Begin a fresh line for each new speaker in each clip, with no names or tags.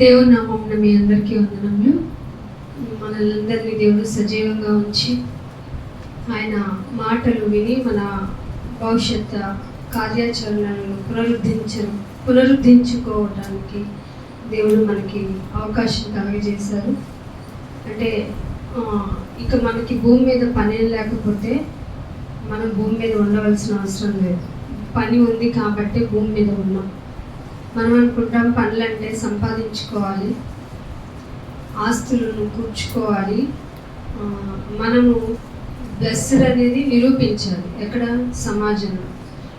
దేవుని నామమున మీ అందరికీ వందనములు. మనల్ని దేవుడు సజీవంగా ఉంచి ఆయన మాటలు విని మన భవిష్యత్ కార్యాచరణలను పునరుద్ధరించుకోవడానికి దేవుడు మనకి అవకాశం కలుగజేశారు. అంటే ఇక మనకి భూమి మీద పని లేకపోతే మనం భూమి మీద ఉండవలసిన అవసరం లేదు. పని ఉంది కాబట్టి భూమి మీద ఉన్నాం. మనం అనుకుంటాం పనులంటే సంపాదించుకోవాలి, ఆస్తులను కూర్చుకోవాలి, మనము బ్లెస్డ్ అనేది నిరూపించాలి. ఎక్కడ? సమాజంలో.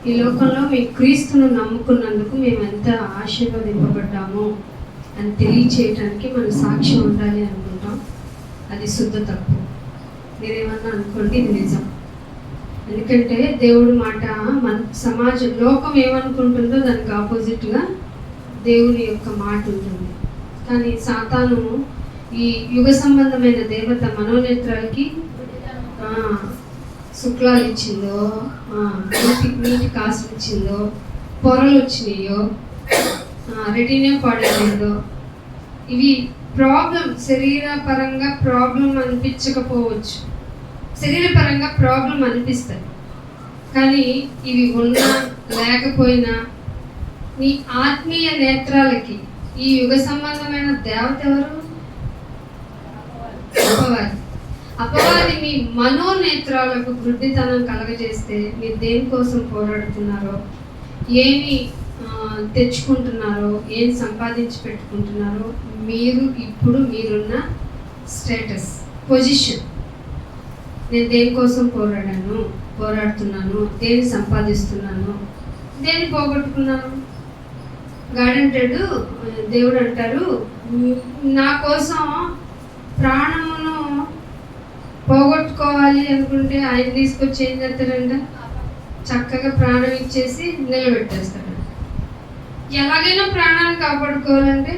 ఈ లోకంలో మేము క్రీస్తును నమ్ముకున్నందుకు మేము ఎంత ఆశీర్వదింపబడ్డామో అని తెలియచేయటానికి మన సాక్ష్యం ఉండాలి అనుకుంటాం. అది శుద్ధ తప్పు. మీరేమన్నా అనుకోండి, ఇది నిజం. ఎందుకంటే దేవుడి మాట మన సమాజం, లోకం ఏమనుకుంటుందో దానికి ఆపోజిట్గా దేవుని యొక్క మాట ఉంటుంది. కానీ సాతాను ఈ యుగ సంబంధమైన దేవత మనోనేత్రాలకి శుక్లాలు ఇచ్చిందో, నీటి కాసులు ఇచ్చిందో, పొరలు వచ్చినాయో, రెటీనే పాడలేదో, ఇవి ప్రాబ్లం, శరీరపరంగా ప్రాబ్లం అనిపించకపోవచ్చు, శరీరపరంగా ప్రాబ్లం అనిపిస్తాయి. కానీ ఇవి ఉన్నా లేకపోయినా నీ ఆత్మీయ నేత్రాలకి ఈ యుగ సంబంధమైన దేవత ఎవరు? అపవాది మీ మనోనేత్రాలకు గుడ్డితనం కలగజేస్తే మీరు దేనికోసం పోరాడుతున్నారో, ఏమి తెచ్చుకుంటున్నారో, ఏం సంపాదించి పెట్టుకుంటున్నారో, మీరు ఇప్పుడు మీరున్న స్టేటస్, పొజిషన్, నేను దేనికోసం పోరాడుతున్నాను, దేన్ని సంపాదిస్తున్నాను, దేన్ని పోగొట్టుకున్నాను. గాడంటాడు, దేవుడు అంటారు, నా కోసం ప్రాణమును పోగొట్టుకోవాలి అనుకుంటే ఆయన తీసుకొచ్చి ఏం చేస్తాడంట? చక్కగా ప్రాణం ఇచ్చేసి నిలబెట్టేస్తాడు. ఎలాగైనా ప్రాణాన్ని కాపాడుకోవాలంటే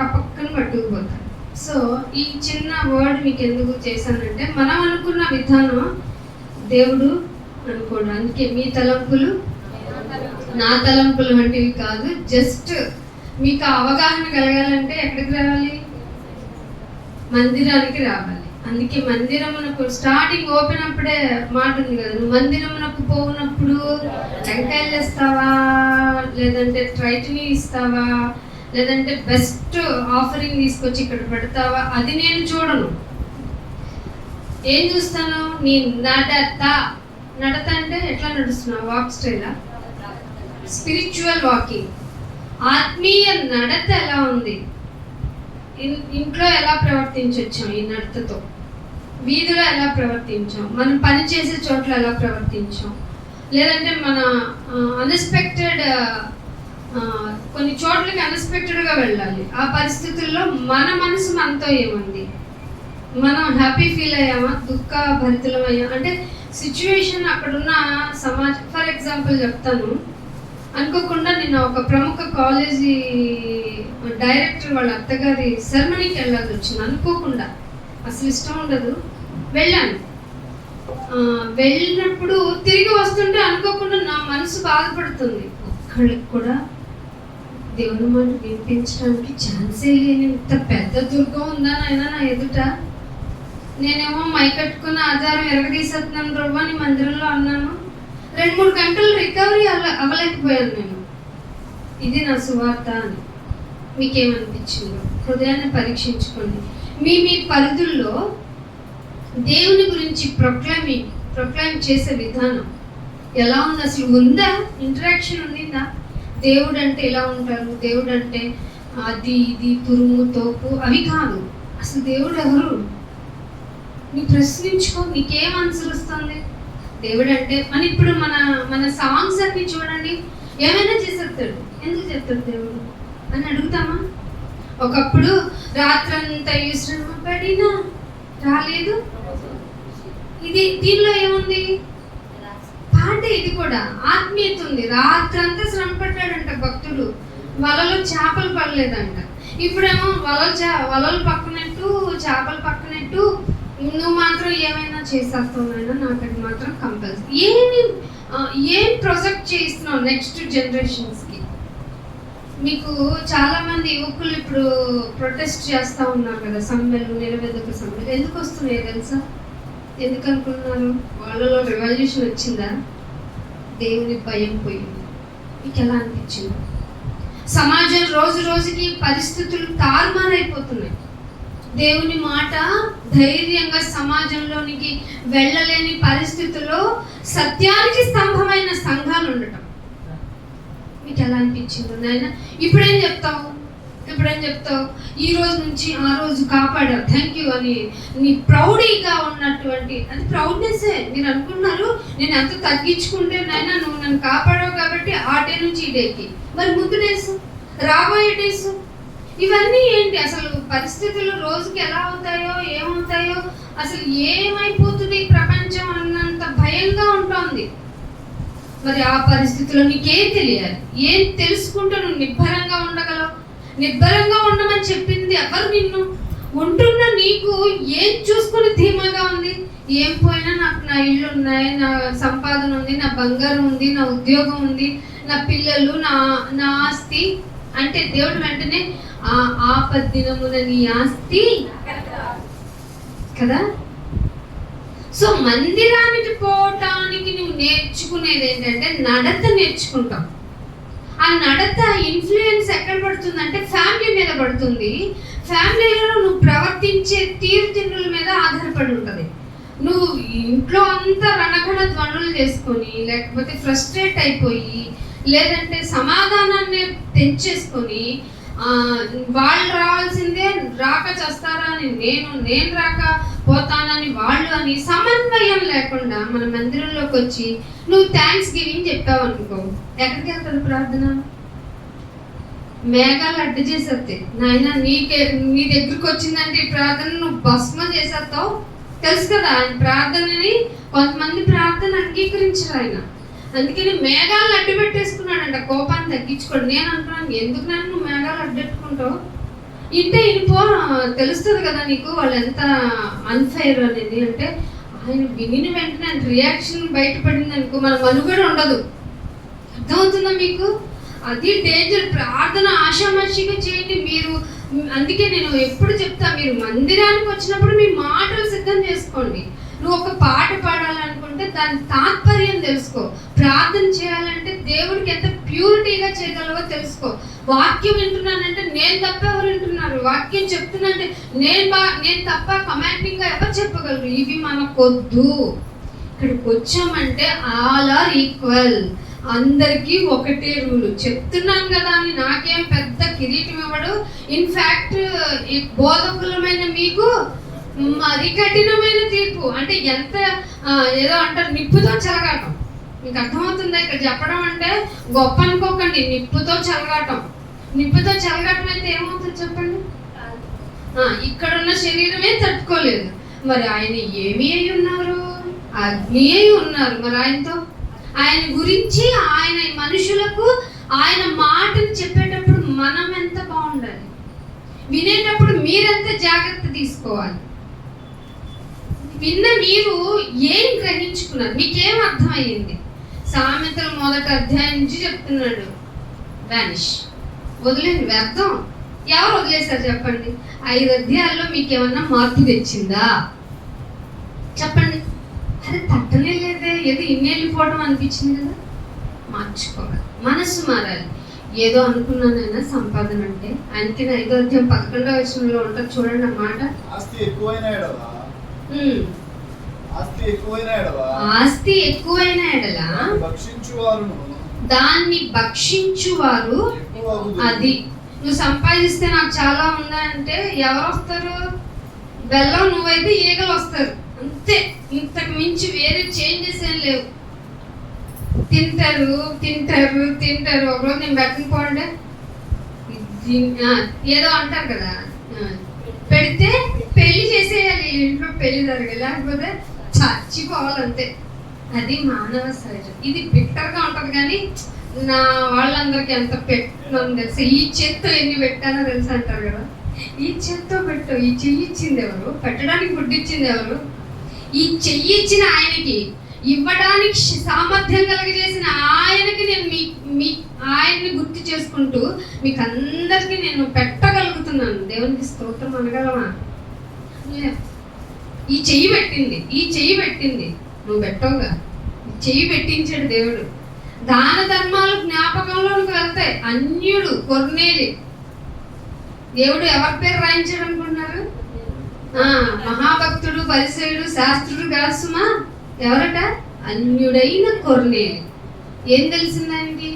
ఆ పక్కన పట్టుకుపోతాడు. సో ఈ చిన్న వర్డ్ మీకు ఎందుకు చేశానంటే, మనం అనుకున్న విధానం దేవుడు అనుకోండి. అందుకే మీ తలంపులు నా తలంపులు వంటివి కాదు. జస్ట్ మీకు అవగాహన కలగాలంటే ఎక్కడికి రావాలి? మందిరానికి రావాలి. అందుకే మందిరమునకు స్టార్టింగ్ ఓపెన్ అప్పుడే మాట ఉంది కదా, నువ్వు మందిరమునకు పోయినప్పుడు టెంకాయలు ఇస్తావా, లేదంటే ట్రైట్ని ఇస్తావా, లేదంటే బెస్ట్ ఆఫరింగ్ తీసుకొచ్చి ఇక్కడ పెడతావా, అది నేను చూడను. ఏం చూస్తాను? నీ నడత అంటే ఎట్లా నడుస్తున్నావు? వాక్ స్టైలా? స్పిరిచువల్ వాకింగ్, ఆత్మీయ నడత ఎలా ఉంది? ఇంట్లో ఎలా ప్రవర్తించొచ్చాం ఈ నడతతో, వీధిలో ఎలా ప్రవర్తించాం, మనం పని చేసే చోట్ల ఎలా ప్రవర్తించాం, లేదంటే మన అన్ఎక్స్పెక్టెడ్ కొన్ని చోట్లకి అన్ఎక్స్పెక్టెడ్గా వెళ్ళాలి. ఆ పరిస్థితుల్లో మన మనసు మనతో ఏముంది? మనం హ్యాపీ ఫీల్ అయ్యామా, దుఃఖ భరితులం అయ్యామా? అంటే సిచ్యువేషన్ అక్కడున్న సమాజం. ఫర్ ఎగ్జాంపుల్ చెప్తాను. అనుకోకుండా నేను ఒక ప్రముఖ కాలేజీ డైరెక్టర్ వాళ్ళ అత్తగారి సెరమనీకి వెళ్ళాల్సి వచ్చింది. అనుకోకుండా, అసలు ఇష్టం ఉండదు, వెళ్ళాను. వెళ్ళినప్పుడు తిరిగి వస్తుంటే అనుకోకుండా నా మనసు బాధపడుతుంది. ఒక్కళ్ళకి కూడా దేవుని మాట వినిపించడానికి ఛాన్సే లేని ఇంత పెద్ద దుర్గం ఉందా నాయన నా ఎదుట. నేనేమో మైకట్టుకున్న ఆధారం ఎరగదీసేస్తున్నాను రవ్వ అని మందిరంలో అన్నాను. 2-3 గంటలు రికవరీ అవ్వలేకపోయాను నేను. ఇది నా సువార్త అని మీకేమనిపించిందో హృదయాన్ని పరీక్షించుకోండి. మీ పరిధుల్లో దేవుని గురించి ప్రొక్లైమ్ చేసే విధానం ఎలా ఉంది? అసలు ఉందా? ఇంటరాక్షన్ ఉండిందా? దేవుడు అంటే ఎలా ఉంటారు, దేవుడు అంటే అది ఇది తురుము తోపు అవి కాదు. అసలు దేవుడు ఎవరు? నీ ప్రశ్నించుకో. నీకేం ఆన్సర్ వస్తుంది? దేవుడు అంటే అని ఇప్పుడు మన సాంగ్స్ అన్ని చూడండి, ఏమైనా చేసేస్తాడు. ఎందుకు చెప్తాడు దేవుడు అని అడుగుతామా? ఒకప్పుడు రాత్రంతా శ్రమ పడినా రాలేదు. దీనిలో ఏముంది? పాట. ఇది కూడా ఆత్మీయత ఉంది. రాత్రంతా శ్రమ పడ్డాడంట భక్తుడు, వలలో చేపలు పడలేదంట. ఇప్పుడేమో వలలు పక్కనట్టు చేపలు పక్కనట్టు నువ్వు మాత్రం ఏమైనా చేసేస్తావునైనా నాకు అది మాత్రం కంపల్సరీ. ఏం ప్రొజెక్ట్ చేస్తున్నావు నెక్స్ట్ జనరేషన్స్కి? మీకు చాలా మంది యువకులు ఇప్పుడు ప్రొటెస్ట్ చేస్తూ ఉన్నారు కదా, సమ్మెలు, నిలబెదక సమ్మెలు. ఎందుకు వస్తున్నాయి తెలుసా? ఎందుకు అనుకున్నారు? వాళ్ళలో రెవల్యూషన్ వచ్చిందా? దేవుని భయం పోయింది. మీకు ఎలా అనిపించింది? సమాజం రోజు రోజుకి పరిస్థితులు తారుమారైపోతున్నాయి. దేవుని మాట ధైర్యంగా సమాజంలోనికి వెళ్ళలేని పరిస్థితుల్లో సత్యానికి స్తంభమైన సంఘాలు ఉండటం మీకు ఎలా అనిపించింది నాయన? ఇప్పుడేం చెప్తావు? ఈ రోజు నుంచి ఆ రోజు కాపాడావు, థ్యాంక్ యూ అని నీ ప్రౌడీగా ఉన్నటువంటి, అది ప్రౌడ్నెస్సే. మీరు అనుకున్నారు నేను ఎంత తగ్గించుకుంటే నాయన నువ్వు నన్ను కాపాడావు కాబట్టి ఆ డే నుంచి ఈ డేకి. మరి ముందు డేస్, రాబోయే డేస్, ఇవన్నీ ఏంటి? అసలు పరిస్థితులు రోజుకి ఎలా అవుతాయో ఏమవుతాయో, అసలు ఏమైపోతుంది ప్రపంచం అన్నంత భయంగా ఉంటుంది. మరి ఆ పరిస్థితుల్లో నీకేం తెలియాలి? ఏం తెలుసుకుంటూ నువ్వు నిబ్బరంగా ఉండగలవు? నిబ్బరంగా ఉండమని చెప్పింది ఎవరు? నిన్ను. ఉంటున్న నీకు ఏం చూసుకుని ధీమాగా ఉంది? ఏం పోయినా నాకు నా ఇల్లు ఉన్నాయి, నా సంపాదన ఉంది, నా బంగారం ఉంది, నా ఉద్యోగం ఉంది, నా పిల్లలు, నా ఆస్తి అంటే దేవుడు వెంటనే ఆ ఆపద్దినమున నీ ఆస్తి కదా. సో మందిరానికి పోవటానికి నువ్వు నేర్చుకునేది ఏంటంటే నడత నేర్చుకుంటావు. ఆ నడత ఇన్ఫ్లుయెన్స్ ఎక్కడ పడుతుందంటే ఫ్యామిలీ మీద పడుతుంది. ఫ్యామిలీలో నువ్వు ప్రవర్తించే తీరుతిన్నుల మీద ఆధారపడి ఉంటుంది. నువ్వు ఇంట్లో అంతా రణగణ ధ్వనులు చేసుకొని, లేకపోతే ఫ్రస్ట్రేట్ అయిపోయి, లేదంటే సమాధానాన్ని తెంచేసుకొని, వాళ్ళు రావాల్సిందే రాక చేస్తారా అని నేను రాక పోతానని వాళ్ళు అని సమన్వయం లేకుండా మన మందిరంలోకి వచ్చి నువ్వు థ్యాంక్స్ గివింగ్ చెప్పావు అనుకో, ఎక్కడికి వెళ్తాడు ప్రార్థన? మేఘాలు అడ్డు చేసేస్తాయి. నాయన నీ దగ్గరికి వచ్చిందంటే ఈ ప్రార్థన నువ్వు భస్మం చేసేస్తావు. తెలుసు కదా ఆయన ప్రార్థనని. కొంతమంది ప్రార్థన అంగీకరించరు ఆయన. అందుకని మేఘాలను అడ్డు పెట్టేసుకున్నాడంట కోపాన్ని తగ్గించుకోండి. నేను అంటున్నాను, ఎందుకు నన్ను నువ్వు మేఘాలు అడ్డెట్టుకుంటావు? ఇంటే ఇనిపో, తెలుస్తుంది కదా నీకు వాళ్ళు ఎంత అన్ఫెయిర్ అనేది. అంటే ఆయన విని వెంటనే రియాక్షన్ బయటపడింది అనుకో, మన మనుగడ ఉండదు. అర్థమవుతుందా మీకు? అది డేంజర్. ప్రార్థన ఆషామాషిగా చేయండి మీరు. అందుకే నేను ఎప్పుడు చెప్తా, మీరు మందిరానికి వచ్చినప్పుడు మీ మాటలు సిద్ధం చేసుకోండి. నువ్వు ఒక పాట పాడాలనుకుంటే దాని తాత్పర్యం తెలుసుకో. ప్రార్థన చేయాలంటే దేవుడికి ఎంత ప్యూరిటీగా చేయగలవో తెలుసుకో. వాక్యం వింటున్నానంటే నేను తప్ప ఎవరు వింటున్నారు? వాక్యం చెప్తున్నంటే నేను తప్ప కమాండింగ్ గా ఎవరు చెప్పగలరు? ఇవి మనకొద్దు. ఇక్కడికి వచ్చామంటే ఆల్ ఆర్ ఈక్వల్, అందరికీ ఒకటే రూలు. చెప్తున్నాను కదా అని నాకేం పెద్ద కిరీటం ఇవ్వడు. ఇన్ఫ్యాక్ట్ ఈ బోధకులమైన మీకు మరి కఠినమైన తీర్పు. అంటే ఎంత ఏదో అంటారు నిప్పుతో చెలగాటం. మీకు అర్థమవుతుందా? ఇక్కడ చెప్పడం అంటే గొప్ప అనుకోకండి. నిప్పుతో చెలగాటం అయితే ఏమవుతుంది చెప్పండి? ఇక్కడున్న శరీరమే తట్టుకోలేదు. మరి ఆయన ఏమి అయి ఉన్నారు? అగ్ని అయి ఉన్నారు. మరి ఆయన గురించి ఆయన మనుషులకు ఆయన మాటను చెప్పేటప్పుడు మనం ఎంత బాగుండాలి, వినేటప్పుడు మీరెంత జాగ్రత్త తీసుకోవాలి. విన్న మీరు ఏం గ్రహించుకున్నారు? మీకేం అర్థమయ్యింది? సామెతలు 1వ అధ్యాయం నుంచి చెప్తున్నాడు. వానిష్, వదిలేండి, వ్యర్థం. ఎవరు వదిలేశారు చెప్పండి? 5 అధ్యాయాల్లో మీకేమన్నా మార్పు తెచ్చిందా చెప్పండి? అది తట్టనే లేదే, ఏదో ఇన్నెళ్ళిపోవడం అనిపించింది కదా. మార్చుకోవాలి, మనస్సు మారాలి. ఏదో అనుకున్నానైనా సంపాదన అంటే ఆయనకి 5వ అధ్యాయం 11వ వచనంలో ఉంటుంది చూడండి అన్నమాట. ఆస్తి ఎక్కువైన ఎడల దాన్ని భక్షించువారు. అది నువ్వు సంపాదిస్తే నాకు చాలా ఉందా అంటే ఎవరు వస్తారు? బెల్లం నువ్వైతే ఈగలు వస్తారు అంతే. ఇంతకు మించి వేరే చేంజెస్ ఏం లేవు. తింటారు. ఒకరోజు నేను పెట్టకపోంటే ఏదో అంటారు కదా, పెడితే పెళ్లి చేసేయాలి, ఇంట్లో పెళ్లి జరగాలి, లేకపోతే చచ్చిపోవాలంతే. అది మానవ సహజం. ఇది బిట్టర్గా ఉంటుంది. కానీ నా వాళ్ళందరికీ ఎంత పెట్టినాను తెలుసా? ఈ చేత్తో ఎన్ని పెట్టానో తెలుసు అంటారు కదా. ఈ చేత్తో పెట్టు. ఈ చెయ్యి ఇచ్చింది ఎవరు? పెట్టడానికి ఫుడ్ ఇచ్చింది ఎవరు? ఈ చెయ్యి ఇచ్చిన ఆయనకి ఇవ్వడానికి సామర్థ్యం కలిగజేసిన ఆయనకి నేను ఆయన్ని గుర్తు చేసుకుంటూ మీకు అందరికీ నేను పెట్టగలుగుతున్నాను. దేవునికి స్తోత్రం అనగలమా? ఈ చెయ్యి పెట్టింది నువ్వు పెట్టవుగా, చెయ్యి పెట్టించాడు దేవుడు. దాన ధర్మాలు జ్ఞాపకంలోనికి వెళ్తాయి. అన్యుడు కొర్నేలి, దేవుడు ఎవరి పేరు రాయించాడు అనుకుంటున్నారు? మహాభక్తుడు, పరిసయుడు, శాస్త్రుడు కాదు సుమా. ఎవరట? అన్యుడైన కొర్నేలి. ఏం తెలిసింది ఆయనకి?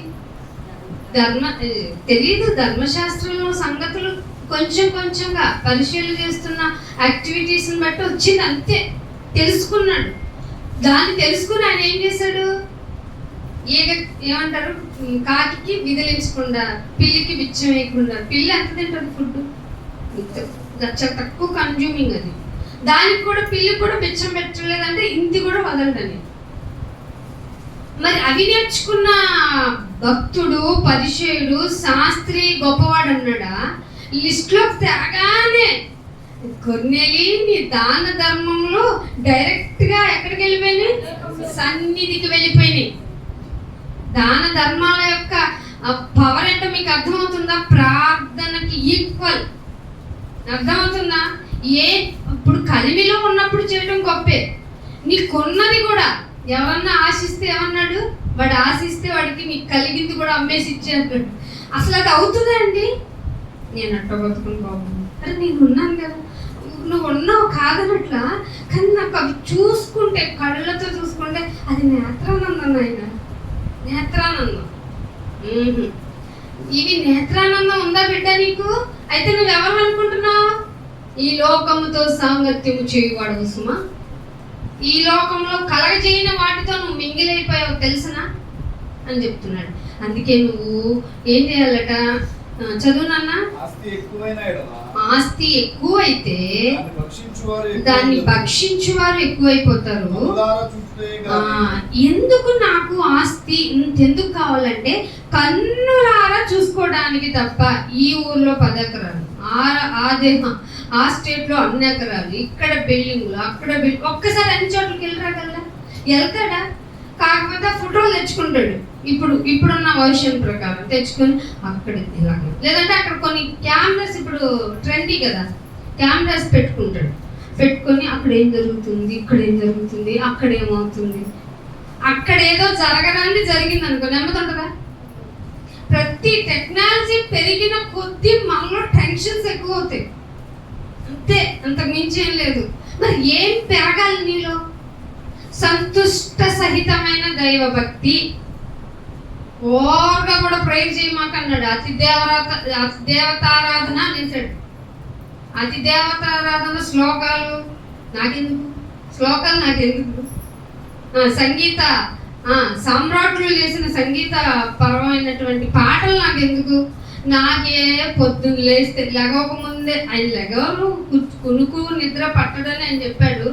తెలీదు. ధర్మశాస్త్రంలో సంగతులు కొంచెంగా పరిశీలన చేస్తున్న యాక్టివిటీస్ని బట్టి వచ్చింది, అంతే. తెలుసుకున్నాడు. దాన్ని తెలుసుకుని ఆయన ఏం చేశాడు? ఏమంటారు, కాకికి విదిలించకుండా, పిల్లికి బిచ్చం వేయకుండా. పిల్లి ఎంత తింటుంది ఫుడ్? చాలా తక్కువ కన్జ్యూమింగ్ అది. దానికి కూడా పిల్లి కూడా బిచ్చం పెట్టలేదంటే ఇంటి కూడా వదలడని. మరి అవి నేర్చుకున్న భక్తుడు, పరిచయుడు, శాస్త్రి గొప్పవాడు అన్నాడా? లిస్ట్లో తేగానే కొర్నేలి నీ దాన ధర్మంలో డైరెక్ట్గా ఎక్కడికి వెళ్ళిపోయినాయి? సన్నిధికి వెళ్ళిపోయినాయి. దాన ధర్మాల యొక్క పవర్ ఏంటో మీకు అర్థమవుతుందా? ప్రార్థనకి ఈక్వల్. అర్థమవుతుందా? ఇప్పుడు కలిమిలో ఉన్నప్పుడు చేయడం గొప్పే. నీకున్నది కూడా ఎవరన్నా ఆశిస్తే ఏమన్నాడు? వాడు ఆశిస్తే వాడికి నీకు కలిగింది కూడా అమ్మేసి ఇచ్చేస్తాడు. అసలు అది అవుతుందా అండి? నేను అట్ట బతుకుని బాబు, అరే నేను ఉన్నాను కదా, నువ్వు ఉన్నావు కాదనట్లా, కానీ నాకు అవి చూసుకుంటే, కళ్ళతో చూసుకుంటే అది నేత్రానందం. ఆయన నేత్రానందం. ఇవి నేత్రానందం ఉందా బిడ్డ నీకు? అయితే నువ్వెవరు అనుకుంటున్నావు? ఈ లోకముతో సాంగత్యము చేయువాడు సుమా. ఈ లోకంలో కలగజేయని వాటితో నువ్వు మింగిలైపోయావు తెలుసునా అని చెప్తున్నాడు. అందుకే నువ్వు ఏం చేయాలట? చదువునన్నా. ఆస్తి ఎక్కువైతే దాన్ని భక్షించువారు ఎక్కువైపోతారు. ఎందుకు నాకు ఆస్తి ఇంతెందుకు కావాలంటే కన్నులారా చూసుకోవడానికి తప్ప. ఈ ఊర్లో 10 ఎకరాలు, ఆ స్టేట్ లో అన్ని ఎకరాలు, ఇక్కడ బిల్డింగ్లు, అక్కడ ఒక్కసారి అన్ని చోట్లకి వెళ్ళరాగలరా? వెళ్తాడా? కాకపోతే ఫోటోలు తెచ్చుకుంటాడు. ఇప్పుడున్న వర్షన్ ప్రకారం తెచ్చుకొని అక్కడ ఇలాగ, లేదంటే అక్కడ కొన్ని కెమెరాస్, ఇప్పుడు ట్రెండీ కదా, కెమెరాస్ పెట్టుకుంటాడు. పెట్టుకొని అక్కడ ఏం జరుగుతుంది, ఇక్కడ ఏం జరుగుతుంది, అక్కడ ఏమవుతుంది, అక్కడ ఏదో జరగడానికి జరిగింది అనుకో, నెమ్మదుంటుందా? ప్రతి టెక్నాలజీ పెరిగిన కొద్దీ మనలో టెన్షన్స్ ఎక్కువ అవుతాయి, అంతే, అంతకు మించి ఏం లేదు. మరి ఏం పెరగాలి నీలో? సంతుష్ట సహితమైన దైవభక్తి. ఓవర్గా కూడా ప్రేర్ చేయమాకన్నాడు. అతి దేవతారాధన చేశాడు. అతి దేవతారాధన శ్లోకాలు నాకెందుకు? సంగీత సామ్రాట్లు చేసిన సంగీత పరమైనటువంటి పాటలు నాకెందుకు? నాకే పొద్దున్న లేస్తే లెగవకముందే, ఆయన లెగవరు, కునుకు నిద్ర పట్టడని ఆయన చెప్పాడు.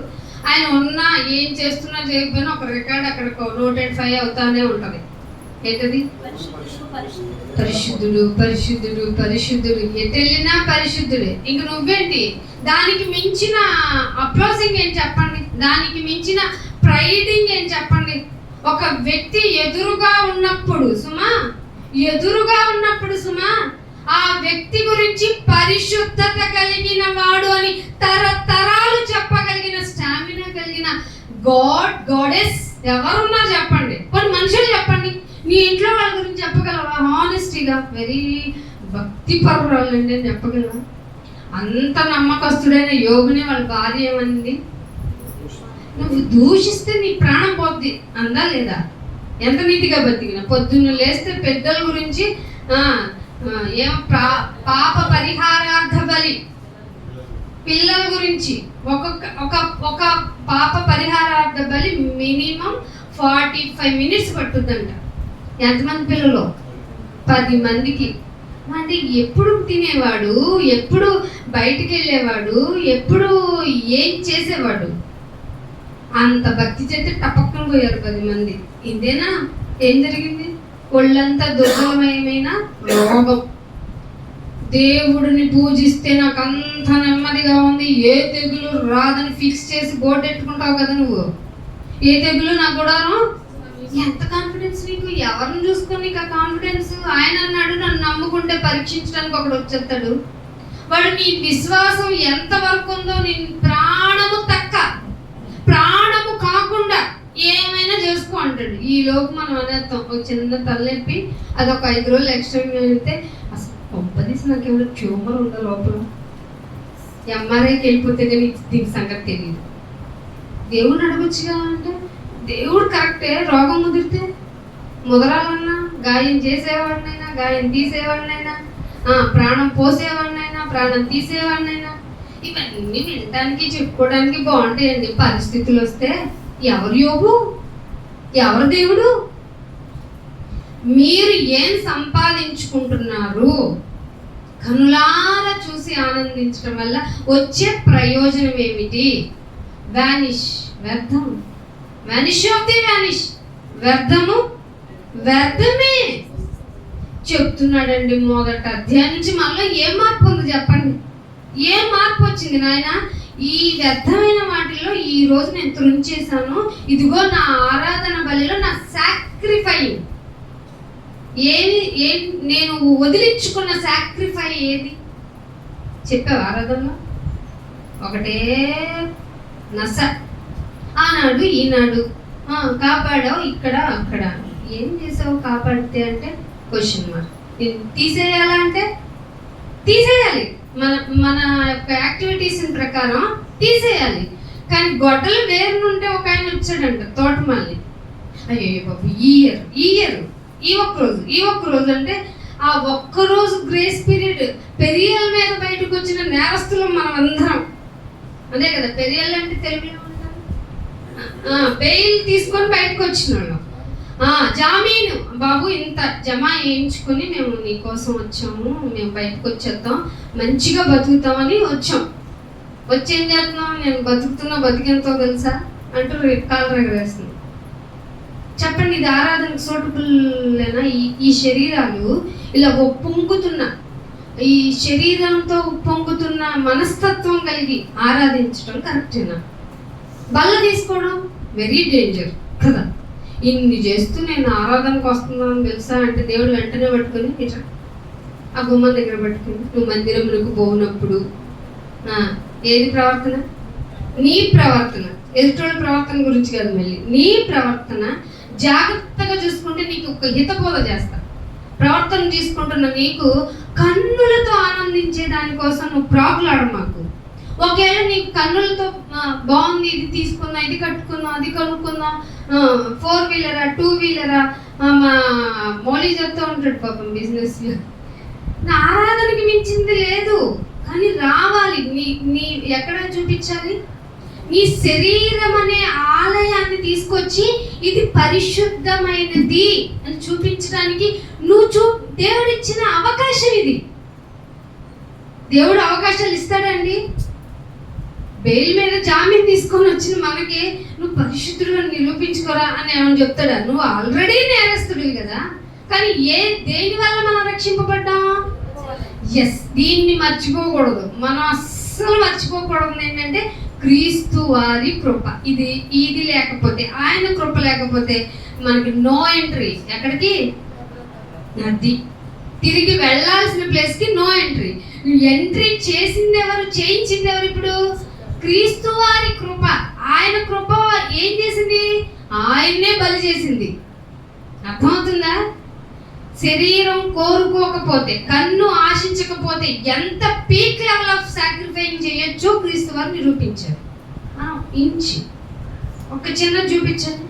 ఆయన ఉన్నా ఏం చేస్తున్నా చేయకపోయినా ఒక రికార్డ్ అక్కడ నోటెడ్ 5 అవుతానే ఉంటుంది. ఏంటది? పరిశుద్ధుడు పరిశుద్ధుడు పరిశుద్ధుడు, ఎటెళ్ళినా పరిశుద్ధుడే. ఇంక నువ్వేంటి? దానికి మించిన అప్లోసింగ్ ఏం చెప్పండి? దానికి మించిన ప్రైడింగ్ ఏం చెప్పండి? ఒక వ్యక్తి ఎదురుగా ఉన్నప్పుడు సుమా ఆ వ్యక్తి గురించి పరిశుద్ధత కలిగిన వాడు అని తరతరాలు చెప్పగలిగిన స్టామినా కలిగిన గాడెస్ ఎవరున్నారు చెప్పండి? కొన్ని మనుషులు చెప్పండి. నీ ఇంట్లో వాళ్ళ గురించి చెప్పగలవా? హానెస్టీగా వెరీ భక్తి పరురాలండి అని చెప్పగలవా? అంత నమ్మకస్తుడైన యోగుని వాళ్ళ భార్య ఏమంది? నువ్వు దూషిస్తే నీ ప్రాణం పోద్ది అందా లేదా? ఎంత నీతిగా బతికినా పొద్దున్న లేస్తే పెద్దల గురించి పాప పరిహారార్థ బలి, పిల్లల గురించి ఒక పాప పరిహారార్థ బలి మినిమం 45 minutes పట్టుద్దంట. ఎంతమంది పిల్లలు? 10 మందికి. అంటే ఎప్పుడు తినేవాడు, ఎప్పుడు బయటికి వెళ్ళేవాడు, ఎప్పుడు ఏం చేసేవాడు? అంత భక్తి చేస్తే టపక్కన పోయారు 10 మంది. ఇదేనా ఏం జరిగింది? ఒళ్ళంతా దుర్గమయమైన రోగం. దేవుడిని పూజిస్తే నాకు అంత నెమ్మదిగా ఉంది, ఏ తెగులు రాదని ఫిక్స్ చేసి బోర్డు ఎట్టుకుంటావు కదా నువ్వు. ఏ తెగులు నా గుడారం. ఎంత కాన్ఫిడెన్స్ నీకు? ఎవరిని చూసుకొని నీకు ఆ కాన్ఫిడెన్స్? ఆయన అన్నాడు, నన్ను నమ్ముకుంటే పరీక్షించడానికి ఒకడు వచ్చేస్తాడు. వాడు నీ విశ్వాసం ఎంత వరకు ఉందో, నీ ప్రాణము ప్రాణము కాకుండా ఏమైనా చేసుకో అంటాడు. ఈ లోపు మనం అనేస్తాం, ఒక చిన్న తలనొప్పి, అదొక 5 రోజులు ఎక్స్ట్రా అయితే అసలు పంపదీసి నాకు ఏమైనా ట్యూమర్ ఉందా లోపల, ఎంఆర్ఐకి వెళ్ళిపోతే కానీ దీనికి సంగతి తెలియదు. దేవుడిని అడగొచ్చుగా అంటే, దేవుడు కరెక్టే. రోగం ముదిరితే ముదరాలన్నా, గాయం చేసేవాడినైనా, గాయం తీసేవాడినైనా, ప్రాణం పోసేవాడినైనా, ప్రాణం తీసేవాడినైనా, ఇవన్నీ వినటానికి చెప్పుకోవడానికి బాగుంటాయండి. పరిస్థితులు వస్తే ఎవరు యోగు, ఎవరు దేవుడు? మీరు ఏం సంపాదించుకుంటున్నారు? కనులారా చూసి ఆనందించడం వల్ల వచ్చే ప్రయోజనం ఏమిటి? వానిష్, వ్యర్థం. వానిష్ ఆఫ్ ది వానిష్, వ్యర్థము వ్యర్థమే చెప్తున్నాడండి. మొదట అధ్యాయం నుంచి మళ్ళీ ఏం మార్పు ఉంది చెప్పండి? ఏం మార్పు వచ్చింది నాయన? ఈ వ్యర్థమైన వాటిలో ఈ రోజు నేను త్రుంచేశాను. ఇదిగో నా ఆరాధన బలిలో నా సాక్రిఫైయింగ్ నేను వదిలించుకున్న సాక్రిఫై ఏది చెప్పావు ఆరాధనలో? ఒకటే నస. ఆనాడు ఈనాడు కాపాడావు, ఇక్కడ అక్కడ. ఏం చేసావు కాపాడితే అంటే క్వశ్చన్ మార్క్. తీసేయాలా అంటే తీసేయాలి. మన యొక్క యాక్టివిటీస్ ప్రకారం తీసేయాలి. కానీ గొడ్డలు వేరునుంటే ఒక ఆయన వచ్చాడంట తోటమాలి. అయ్యో బాబు, ఈ ఒక్క రోజు అంటే ఆ ఒక్కరోజు గ్రేస్ పీరియడ్. పెరియల మీద బయటకు వచ్చిన నేరస్తులు మనం అందరం. అదే కదా పెరియల్ అంటే తెలుగులో ఉంటారు. బెయిల్ తీసుకొని బయటకు వచ్చిన వాళ్ళు. జామీను బాబు ఇంత జమా వేయించుకొని మేము నీకోసం వచ్చాము, మేము బయటకు వచ్చేద్దాం, మంచిగా బతుకుతామని వచ్చాం. వచ్చేం చేస్తున్నాం? నేను బతికెంతో తెలుసా అంటూ కాలు ఎగరేస్తున్నాం. చెప్పండి, ఇది ఆరాధనకు సూటబుల్లేనా? ఈ శరీరాలు ఇలా ఉప్పొంగుతున్న, ఈ శరీరంతో ఉప్పొంగుతున్న మనస్తత్వం కలిగి ఆరాధించడం కరెక్టేనా? బల్ల తీసుకోవడం వెరీ డేంజర్ కదా. ఇన్ని చేస్తూ నేను ఆరాధనకు వస్తున్నాను తెలుసా అంటే దేవుడు వెంటనే పట్టుకొని ఇట్లా ఆ గుమ్మం దగ్గర పట్టుకుని, నువ్వు మందిరంలోకి పోనప్పుడు ఏది ప్రవర్తన? నీ ప్రవర్తన, ఎదుటోళ్ళ ప్రవర్తన గురించి కాదు, మళ్ళీ నీ ప్రవర్తన జాగ్రత్తగా చూసుకుంటే నీకు ఒక హితబోధ చేస్తా. ప్రవర్తన తీసుకుంటున్న నీకు కన్నులతో ఆనందించే దానికోసం నువ్వు ప్రాకులాడు మాకు. ఒకవేళ నీకు కన్నులతో బాగుంది, ఇది తీసుకున్నా, ఇది కట్టుకున్నా, అది కొనుక్కున్నా, 4 వీలరా 2 వీలరా, మా మౌలి చెప్తూ ఉంటాడు పాపం బిజినెస్ లో, నా ఆరాధనకి మించింది లేదు. కానీ రావాలి, నీ ఎక్కడ చూపించాలి? నీ శరీరం అనే ఆలయాన్ని తీసుకొచ్చి ఇది పరిశుద్ధమైనది అని చూపించడానికి దేవుడు ఇచ్చిన అవకాశం ఇది. దేవుడు అవకాశాలు ఇస్తాడండి. బెయిల్ మీద జామీన్ తీసుకొని వచ్చిన మనకి నువ్వు పరిశుద్ధుడు అని నిరూపించుకోరా అని ఏమని చెప్తాడా? నువ్వు ఆల్రెడీ నేరస్తుడివి కదా. కానీ దేని వల్ల మనం రక్షింపబడ్డాం? ఎస్, దీన్ని మర్చిపోకూడదు. మనం అస్సలు మర్చిపోకూడదు ఏంటంటే క్రీస్తు వారి కృప. ఇది లేకపోతే, ఆయన కృప లేకపోతే మనకి నో ఎంట్రీ. ఎక్కడికి? అది తిరిగి వెళ్ళాల్సిన ప్లేస్కి నో ఎంట్రీ. ఎంట్రీ చేసింది ఎవరు? చేయించింది ఎవరు? ఇప్పుడు క్రీస్తు వారి కృప. ఆయన కృప ఏం చేసింది? ఆయన్నే బలి చేసింది. అర్థమవుతుందా? శరీరం కోరుకోకపోతే, కన్ను ఆశించకపోతే ఎంత పీక్ లెవెల్ ఆఫ్ సాక్రిఫైయింగ్ చేయొచ్చో క్రీస్తు వారు నిరూపించారు. ఇంచి ఒక చిన్న చూపించండి.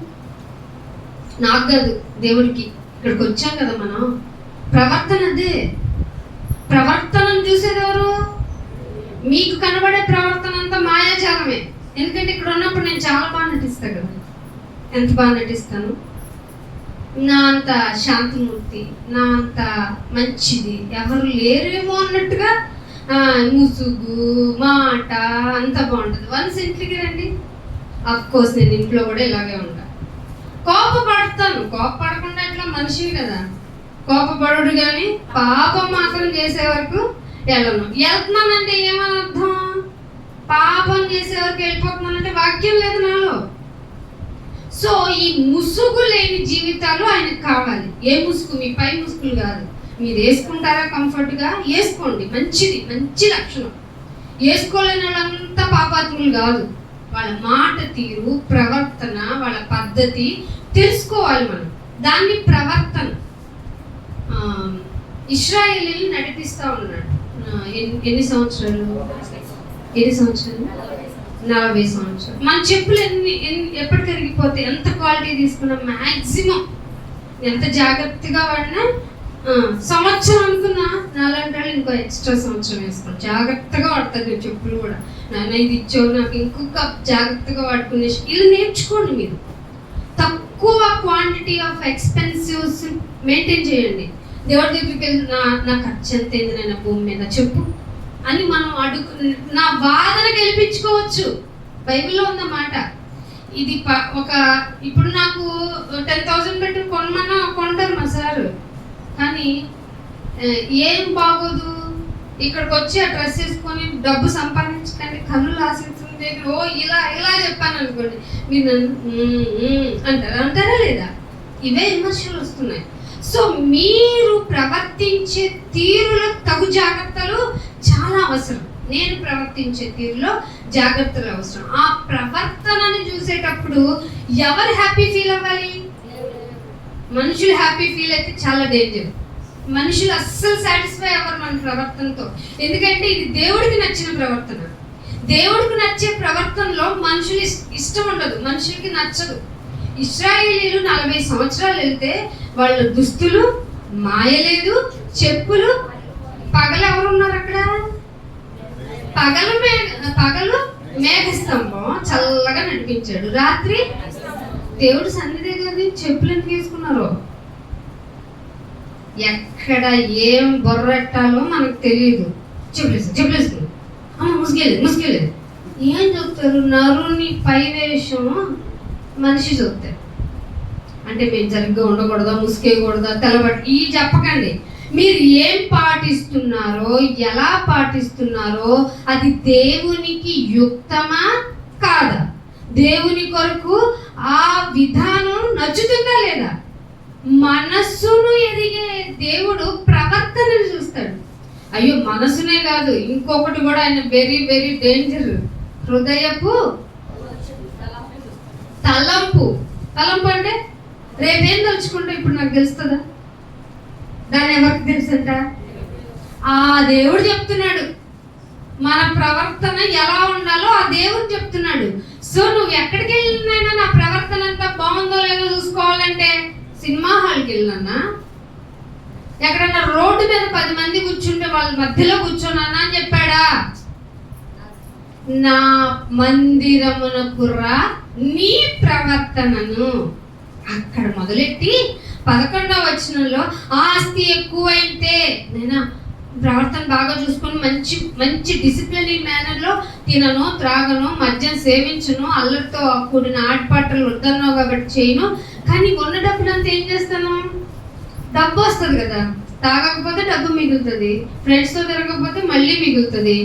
నాకు కాదు, దేవుడికి. ఇక్కడికి వచ్చాం కదా మనం. ప్రవర్తన అదే. ప్రవర్తనను చూసేది ఎవరు? మీకు కనబడే ప్రవర్తన అంతా మాయాజాలమే. ఎందుకంటే ఇక్కడ ఉన్నప్పుడు నేను చాలా బాగా నటిస్తాను కదా. ఎంత బాగా నటిస్తాను? నా అంత శాంతమూర్తి, నా అంత మంచిది ఎవరు లేరేమో అన్నట్టుగా ముసుగు, మాట అంత బాగుంటుంది. వన్స్ ఇంటికి రండి, అఫ్కోర్స్ నేను ఇంట్లో కూడా ఇలాగే ఉంటాను. కోపపడతాను, కోపపడకుండా ఇట్లా మనిషిని కదా. కోపపడు కానీ పాపం మాత్రం చేసే వరకు వెళ్తున్నానంటే ఏమని అర్థం? పాపం చేసే వరకు వెళ్ళిపోతున్నానంటే వాక్యం లేదు నాలో. సో ఈ ముసుగు లేని జీవితాలు ఆయనకు కావాలి. ఏ ముసుగు? మీ పై ముసుగులు కాదు. మీరు వేసుకుంటారా కంఫర్ట్గా? వేసుకోండి, మంచిది, మంచి లక్షణం. వేసుకోలేని వాళ్ళంతా పాపాత్ములు కాదు. వాళ్ళ మాట తీరు, ప్రవర్తన, వాళ్ళ పద్ధతి తెలుసుకోవాలి మనం. దాన్ని ప్రవర్తన. ఇశ్రాయేలీని నడిపిస్తూ ఉన్నాడు. ఎన్ని సంవత్సరాలు? 40 సంవత్సరాలు. మన చెప్పులు ఎప్పుడు కరిగిపోతాయి? ఎంత క్వాలిటీ తీసుకున్నా మ్యాక్సిమం ఎంత జాగ్రత్తగా వాడినా సంవత్సరం అనుకున్నా 4 ఇంకో ఎక్స్ట్రా సంవత్సరం వేసుకోండి. జాగ్రత్తగా వాడతారు మీరు చెప్పులు కూడా. నాన్న ఇది ఇచ్చావు, నాకు ఇంకొక జాగ్రత్తగా వాడుకునే ఇలా నేర్చుకోండి. మీరు తక్కువ క్వాంటిటీ ఆఫ్ ఎక్స్పెన్సివ్స్ మెయింటైన్ చేయండి. దేవుడి దగ్గరికి వెళ్ళి నా ఖర్చు ఎంత అయింది నాయన భూమి మీద చెప్పు అని మనం నా బాధను గెలిపించుకోవచ్చు. బైబిల్లో ఉందన్నమాట. ఇది ఇప్పుడు నాకు 10,000 పెట్టి కొంటారు మా సారు, కానీ ఏం బాగోదు. ఇక్కడికి వచ్చి ఆ డ్రెస్ వేసుకొని డబ్బు సంపాదించకండి, కన్నులు ఆశించండి, ఇలా చెప్పాను అనుకోండి, మీరు అంటారా లేదా? ఇవే విమర్శలు వస్తున్నాయి. సో మీరు ప్రవర్తించే తీరులో తగు జాగ్రత్తలు చాలా అవసరం. నేను ప్రవర్తించే తీరులో జాగ్రత్తలు అవసరం. ఆ ప్రవర్తనని చూసేటప్పుడు ఎవరు హ్యాపీ ఫీల్ అవ్వాలి? మనుషులు హ్యాపీ ఫీల్ అయితే చాలా డేంజర్. మనుషులు అస్సలు సాటిస్ఫై అవ్వరు మన ప్రవర్తనతో. ఎందుకంటే ఇది దేవుడికి నచ్చిన ప్రవర్తన. దేవుడికి నచ్చే ప్రవర్తనలో మనుషులు ఇష్టం ఉండదు, మనుషులకి నచ్చదు. ఇశ్రాయేలీలు 40 సంవత్సరాలు వెళ్తే వాళ్ళ దుస్తులు మాయలేదు, చెప్పులు. పగలు ఎవరున్నారు అక్కడ? పగలు మేఘస్తంభం చల్లగా నడిపించాడు. రాత్రి దేవుడు సన్నిధి కదా. చెప్పులు ఎందుకు తీసుకున్నారు? ఎక్కడ ఏం బొర్రెట్టాలో మనకు తెలియదు. చెప్పులేసుకున్నాం, అమ్మ ముసుగేలేదు. ఏం చెప్తారు? నరుని పై వేషం మనిషి చూస్తారు. అంటే మేము సరిగ్గా ఉండకూడదా, ముసుకేయకూడదా, తెల్లబట్టి ఈ చెప్పకండి. మీరు ఏం పాటిస్తున్నారో, ఎలా పాటిస్తున్నారో అది దేవునికి యుక్తమా కాదా? దేవుని కొరకు ఆ విధానం నచ్చుతుందా లేదా? మనస్సును ఎదిగే దేవుడు ప్రవర్తనను చూస్తాడు. అయ్యో మనసునే కాదు, ఇంకొకటి కూడా ఆయన వెరీ వెరీ డేంజర్. హృదయపు తలంపు అంటే రేపేం తలుచుకుంటా ఇప్పుడు నాకు తెలుస్తుందా? దాని ఎవరికి తెలుసంట? ఆ దేవుడు చెప్తున్నాడు. మన ప్రవర్తన ఎలా ఉండాలో ఆ దేవుడు చెప్తున్నాడు. సో నువ్వు ఎక్కడికి వెళ్ళినైనా నా ప్రవర్తన అంతా బాగుందో లేదో చూసుకోవాలంటే సినిమా హాల్కి వెళ్ళినా, ఎక్కడన్నా రోడ్డు మీద 10 మంది కూర్చుంటే వాళ్ళ మధ్యలో కూర్చోనన్నా అని చెప్పాడా? నా మందిరమునకు రా, నీ ప్రవర్తనను. అక్కడ మొదలెట్టి 11వ వచనంలో ఆస్తి ఎక్కువైతే నేనా ప్రవర్తన బాగా చూసుకొని మంచి మంచి డిసిప్లిన్ మేనర్లో తినను, త్రాగను, మద్యం సేవించను, అల్లరితో కూడిన ఆటపాటలు వద్దన్నావు కాబట్టి చేయను. కానీ ఉన్న డబ్బులంతా ఏం చేస్తాను? డబ్బు వస్తుంది కదా, తాగకపోతే డబ్బు మిగులుతుంది, ఫ్రెండ్స్తో తిరగకపోతే మళ్ళీ మిగులుతుంది,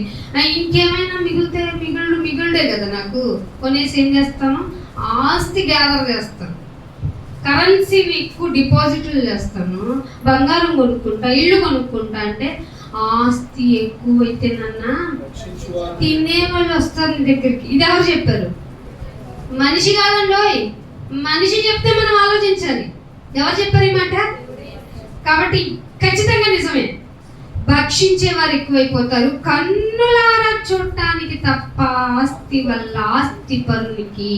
ఇంకేమైనా మిగులుడే కదా నాకు. కొనేసి ఏం చేస్తాను? ఆస్తి గ్యాదర్ చేస్తాను, కరెన్సీని ఎక్కువ డిపాజిట్లు చేస్తాను, బంగారం కొనుక్కుంటా, ఇల్లు కొనుక్కుంటా. అంటే ఆస్తి ఎక్కువైతే నాన్న తినేవాళ్ళు వస్తారు నీ దగ్గరికి. ఇది ఎవరు చెప్పారు? మనిషి కాదండి, మనిషి చెప్తే మనం ఆలోచించాలి. ఎవరు చెప్పారు ఈ మాట? కాబట్టి ఖచ్చితంగా నిజమే. భక్షించే వారు ఎక్కువైపోతారు, కన్నులారా చూడటానికి తప్ప ఆస్తి వల్ల ఆస్తి పరునికి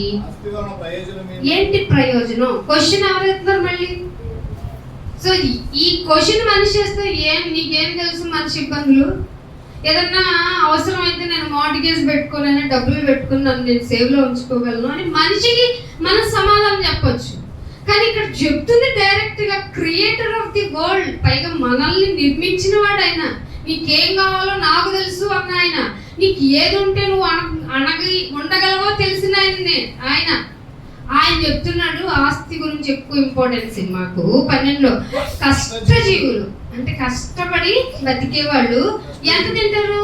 ఏంటి ప్రయోజనం? క్వశ్చన్ ఎవరు ఎత్తున్నారు మళ్ళీ? సో ఈ క్వశ్చన్ మనిషి చేస్తే నీకేం తెలుసు మనిషి ఇబ్బందులు? ఏదన్నా అవసరం అయితే నేను మార్టిగేజ్ పెట్టుకోనైనా డబ్బులు పెట్టుకుని నన్ను నేను సేవ్లో ఉంచుకోగలను అని మనిషికి మనం సమాధానం చెప్పొచ్చు. కానీ ఇక్కడ చెప్తుంది డైరెక్ట్ గా క్రియేటర్ ఆఫ్ ది వరల్డ్, పైగా మనల్ని నిర్మించిన వాడు ఆయన. నీకేం కావాలో నాకు తెలుసు అన్న ఆయన. నీకు ఏది ఉంటే నువ్వు ఉండగలవో తెలిసిన ఆయన చెప్తున్నాడు. ఆస్తి గురించి ఎక్కువ ఇంపార్టెన్స్ మాకు 12లో. కష్టజీవులు అంటే కష్టపడి బతికే వాళ్ళు ఎంత తింటారు?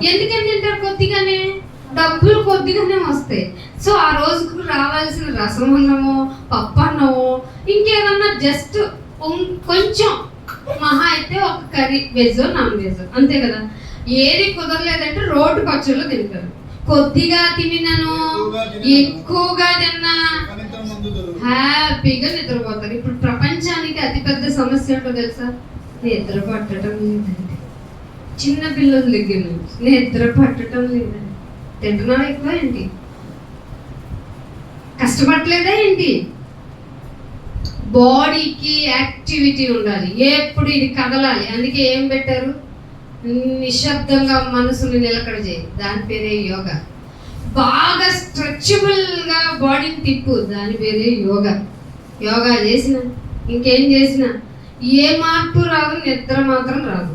ఎందుకని తింటారు? కొద్దిగానే, డబ్బులు కొద్దిగానే వస్తాయి, సో ఆ రోజుకు రావాల్సిన రసం అన్నమో పప్పు అన్నమో ఇంకేదన్నా జస్ట్ కొంచెం మహా అయితే ఒక కర్రీ వెజ్ నాన్ వెజ్ అంతే కదా. ఏది కుదరలేదంటే రోడ్డు పచ్చళ్ళు తింటారు. కొద్దిగా తినను ఎక్కువగా తిన్నా హ్యాపీగా నిద్రపోతారు. ఇప్పుడు ప్రపంచానికి అతిపెద్ద సమస్య ఏంటో తెలుసా? నిద్ర పట్టడం లేదండి. చిన్న పిల్లల దగ్గర నుంచి నిద్ర పట్టడం లేదండి. తింటున్నావా ఎక్కువ ఏంటి? కష్టపడలేదా ఏంటి? బాడీకి యాక్టివిటీ ఉండాలి, ఎప్పుడు ఇది కదలాలి. అందుకే ఏం పెట్టారు? నిశ్శబ్దంగా మనసుని నిలకడ చేయి, దాని పేరే యోగా. బాగా స్ట్రెచబుల్గా బాడీని తిప్పు, దాని పేరే యోగా. యోగా చేసిన ఇంకేం చేసినా ఏ మార్పు రాదు, నిద్ర మాత్రం రాదు.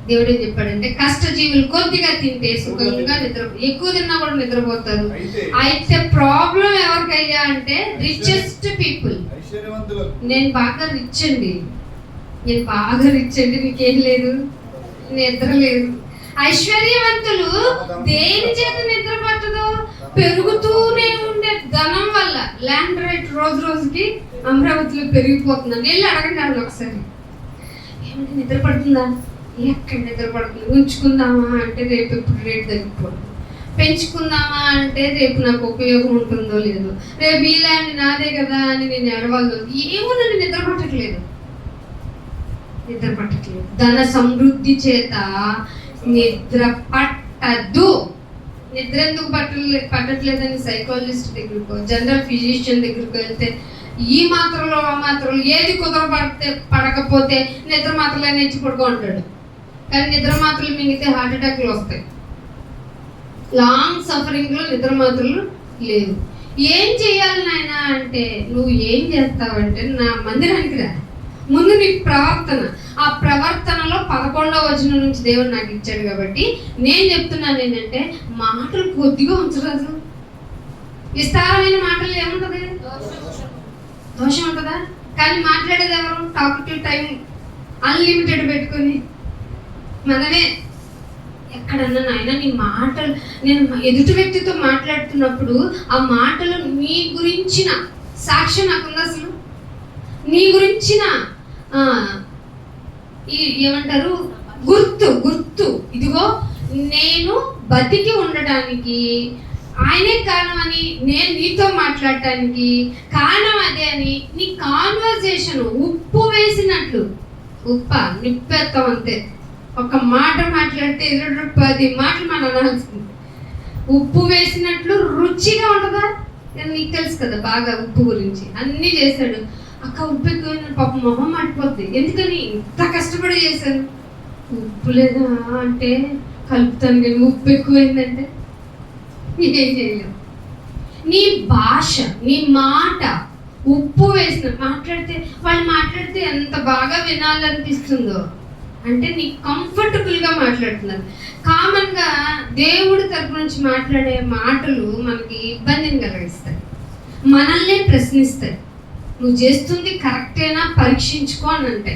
దేవుడు ఏం చెప్పాడంటే కష్టజీవులు కొద్దిగా తింటే సుఖంగా నిద్ర, ఎక్కువ తిన్నా కూడా నిద్రపోతారు. అయితే ప్రాబ్లం ఎవరికయ్యా అంటే రిచెస్ట్ పీపుల్. నేను బాగా రిచ్ అండి, నీకేం లేదు, నిద్ర లేదు. ఐశ్వర్యవంతులు దేని చేత నిద్ర పట్టదు? పెరుగుతూనే ఉండే ధనం వల్ల. ల్యాండ్ రేట్ రోజు రోజుకి అమరావతిలో పెరిగిపోతుందని వెళ్ళి అడగండి వాళ్ళు ఒకసారి. ఏమంటే నిద్ర పడుతుందా? ఎక్కడ నిద్ర పడుతుంది? ఉంచుకుందామా అంటే రేపు ఎప్పుడు రేట్ తగ్గిపోతుంది, పెంచుకుందామా అంటే రేపు నాకు ఉపయోగం ఉంటుందో లేదో, రేపు ఈ ల్యాండ్ నాదే కదా అని నేను ఎడవాళ్ళు. ఏమోనండి నిద్ర పట్టట్లేదు. ధన సమృద్ధి చేత నిద్ర పట్టదు. నిద్ర ఎందుకు పట్టట్లేదని సైకాలజిస్ట్ దగ్గరకు, జనరల్ ఫిజిషియన్ దగ్గరకు వెళ్తే ఈ మాత్రలో ఆ మాత్రలు ఏది పడకపోతే నిద్ర మాత్రలే నేర్చి పడుకో అంటాడు. కానీ నిద్ర మాత్రలు మింగితే హార్ట్ అటాక్లు వస్తాయి. లాంగ్ సఫరింగ్లో నిద్ర మాత్రలు లేవు. ఏం చేయాలి నాయన అంటే, నువ్వు ఏం చేస్తావంటే నా మందిరానికి రా. ముందు నీ ప్రవర్తన, ఆ ప్రవర్తనలో 11వ వచనం నుంచి దేవుడు నాకు ఇచ్చాడు కాబట్టి నేను చెప్తున్నాను ఏంటంటే, మాటలు కొద్దిగా ఉంచరాదు. విస్తారమైన మాటలు ఏముంటది? దోషం ఉంటుందా? కానీ మాట్లాడేది ఎవరు? టాకిటివ్ టైం అన్లిమిటెడ్ పెట్టుకొని మనమే. ఎక్కడన్నా నాయన నీ మాటలు, నేను ఎదుటి వ్యక్తితో మాట్లాడుతున్నప్పుడు ఆ మాటలు నీ గురించిన సాక్ష్యం నాకుంది. అసలు నీ గురించిన ఏమంటారు గుర్తు, ఇదిగో నేను బతికి ఉండటానికి ఆయనే కారణం అని, నేను నీతో మాట్లాడటానికి కారణం అదే అని నీ కాన్వర్జేషన్ ఉప్పు వేసినట్లు. నిప్పెత్తాం అంతే. ఒక మాట మాట్లాడితే 10 మాటలు మనం అనాల్సింది. ఉప్పు వేసినట్లు రుచిగా ఉండదా? నీకు తెలుసు కదా బాగా ఉప్పు గురించి. అన్నీ చేశాడు. అక్క ఉప్పు ఎక్కువైన పాప మొహం మాడిపోద్ది. ఎందుకని ఇంత కష్టపడి చేశాను? ఉప్పు లేదా అంటే కలుపుతాను, కానీ ఉప్పు ఎక్కువైందంటే ఏం చేయలేము. నీ భాష, నీ మాట ఉప్పు వేసిన వాళ్ళు మాట్లాడితే ఎంత బాగా వినాలనిపిస్తుందో. అంటే నీ కంఫర్టబుల్గా మాట్లాడుతున్నారు. కామన్గా దేవుడి తరపు నుంచి మాట్లాడే మాటలు మనకి ఇబ్బందిని కలిగిస్తాయి, మనల్నే ప్రశ్నిస్తాయి. నువ్వు చేస్తుంది కరెక్టేనా పరీక్షించుకో అని అంటే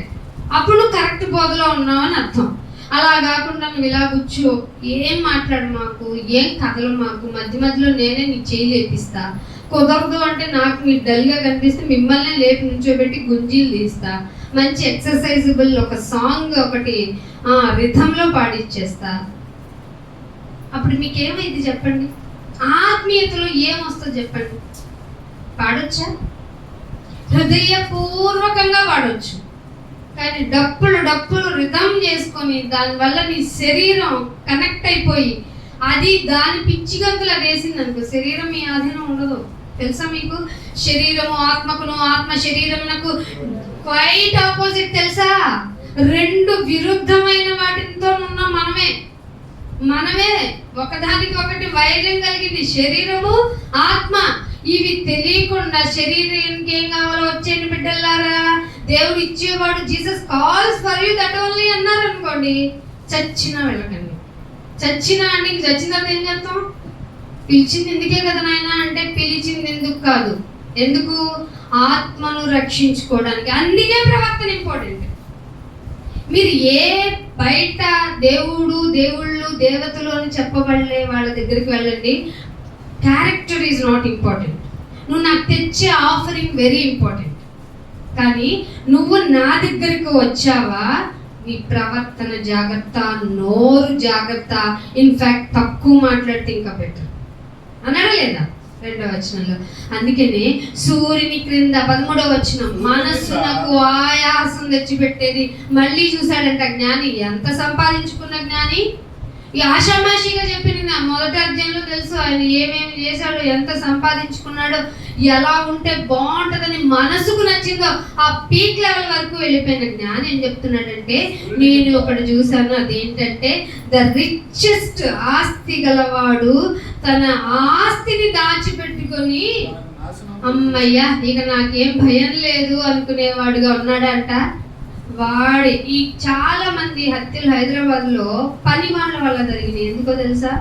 అప్పుడు నువ్వు కరెక్ట్ బోధలో ఉన్నావు అని అర్థం. అలా కాకుండా నువ్వు ఇలా కూర్చో, ఏం మాట్లాడు మాకు, ఏం కథలు మాకు, మధ్యలో నేనే నీ చేయి లేపిస్తా, కుదరదు అంటే నాకు మీరు డల్గా కనిపిస్తే మిమ్మల్ని లేపి నుంచోబెట్టి గుంజీలు తీస్తా, మంచి ఎక్సర్సైజబుల్ ఒక సాంగ్ ఒకటి రిథంలో పాడిచ్చేస్తా. అప్పుడు మీకేమైంది చెప్పండి? ఆత్మీయతలో ఏమొస్తుందో చెప్పండి? పాడొచ్చా? హృదయపూర్వకంగా పాడొచ్చు. కానీ డప్పులు రిథం చేసుకొని దానివల్ల నీ శరీరం కనెక్ట్ అయిపోయి అది దాని పిచ్చి గంతులు వేసింది అనుకో, శరీరం మీ ఆధీనం ఉండదు. తెలుసా మీకు? శరీరము ఆత్మకును, ఆత్మ శరీరమునకు క్వైట్ ఆపోజిట్. తెలుసా? 2 విరుద్ధమైన వాటితో ఉన్న మనమే ఒకదానికి ఒకటి వైర్యం కలిగింది. శరీరము ఆత్మ ఇవి తెలియకుండా శరీరానికి ఏం కావాలో వచ్చేయండి బిడ్డలారా, దేవుడు ఇచ్చేవాడు. Jesus calls for you that only అన్నారు అనుకోండి, చచ్చినా వెళ్ళకండి. చచ్చిన తర్వాత ఏం చేస్తాం? పిలిచింది ఎందుకే కదా నాయన అంటే, పిలిచింది ఎందుకు కాదు, ఎందుకు? ఆత్మను రక్షించుకోవడానికి. అందుకే ప్రవర్తన ఇంపార్టెంట్. మీరు ఏ బయట దేవుళ్ళు దేవతలు అని చెప్పబడలే వాళ్ళ దగ్గరికి వెళ్ళండి, క్యారెక్టర్ ఈజ్ నాట్ ఇంపార్టెంట్. నువ్వు నాకు తెచ్చే ఆఫరింగ్ వెరీ ఇంపార్టెంట్. కానీ నువ్వు నా దగ్గరికి వచ్చావా, నీ ప్రవర్తన జాగ్రత్త, నోరు జాగ్రత్త, ఇన్ఫ్యాక్ట్ తక్కువ మాట్లాడితే ఇంకా బెటర్ అన్నాడా లేదా 2వ వచనంలో. అందుకనే సూర్యుని క్రింద 13వ వచనం, మనస్సునకు ఆయాసం తెచ్చిపెట్టేది. మళ్ళీ చూశాడంట జ్ఞాని. ఎంత సంపాదించుకున్న జ్ఞాని, ఈ ఆషామాషిగా చెప్పిన మొదటి అధ్యాయంలో తెలుసు ఆయన ఏమేమి చేశాడో, ఎంత సంపాదించుకున్నాడో, ఎలా ఉంటే బాగుంటుందని మనసుకు నచ్చిందో ఆ పీక్ లెవెల్ వరకు వెళ్ళిపోయిన జ్ఞాని ఏం చెప్తున్నాడంటే, నేను ఒకటి చూశాను, అదేంటంటే ద రిచెస్ట్, ఆస్తి గలవాడు తన ఆస్తిని దాచిపెట్టుకొని అమ్మయ్యా ఇక నాకేం భయం లేదు అనుకునేవాడుగా ఉన్నాడంట. వాడి ఈ చాలా మంది హత్యలు హైదరాబాద్లో పని వాళ్ళ వల్ల జరిగినాయి. ఎందుకో తెలుసా?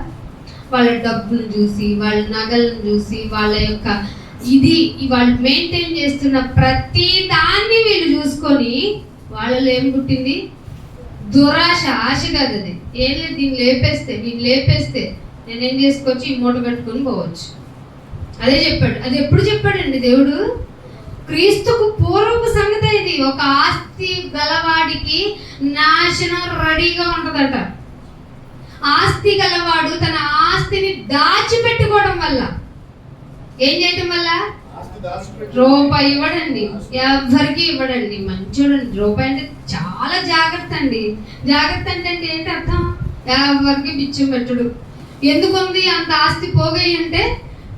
వాళ్ళ డబ్బును చూసి, వాళ్ళ నగలను చూసి, వాళ్ళ యొక్క వాళ్ళు మెయింటైన్ చేస్తున్న ప్రతి దాన్ని వీళ్ళు చూసుకొని వాళ్ళలో ఏం పుట్టింది? దురాశ. ఆశ కాదు అది. ఏం లేదు, వీళ్ళు లేపేస్తే నేనేం చేసుకోవచ్చు, ఈ మూట కట్టుకొని పోవచ్చు. అదే చెప్పాడు. అది ఎప్పుడు చెప్పాడండి దేవుడు? క్రీస్తుకు పూర్వపు సంగతి ఇది. ఒక ఆస్తి గలవాడికి నాశనం రెడీగా ఉంటుందట. ఆస్తి గలవాడు తన ఆస్తిని దాచిపెట్టుకోవడం వల్ల, ఏం చేయటం వల్ల? రూపాయి ఇవ్వడండి, ఎవరికి ఇవ్వడండి. మంచోడండి. రూపాయి అంటే చాలా జాగ్రత్త అండి. జాగ్రత్త అంటే ఏంటి అర్థం? ఎవరికి బిచ్చం పెట్టడు. ఎందుకుంది అంత ఆస్తి పోగై అంటే?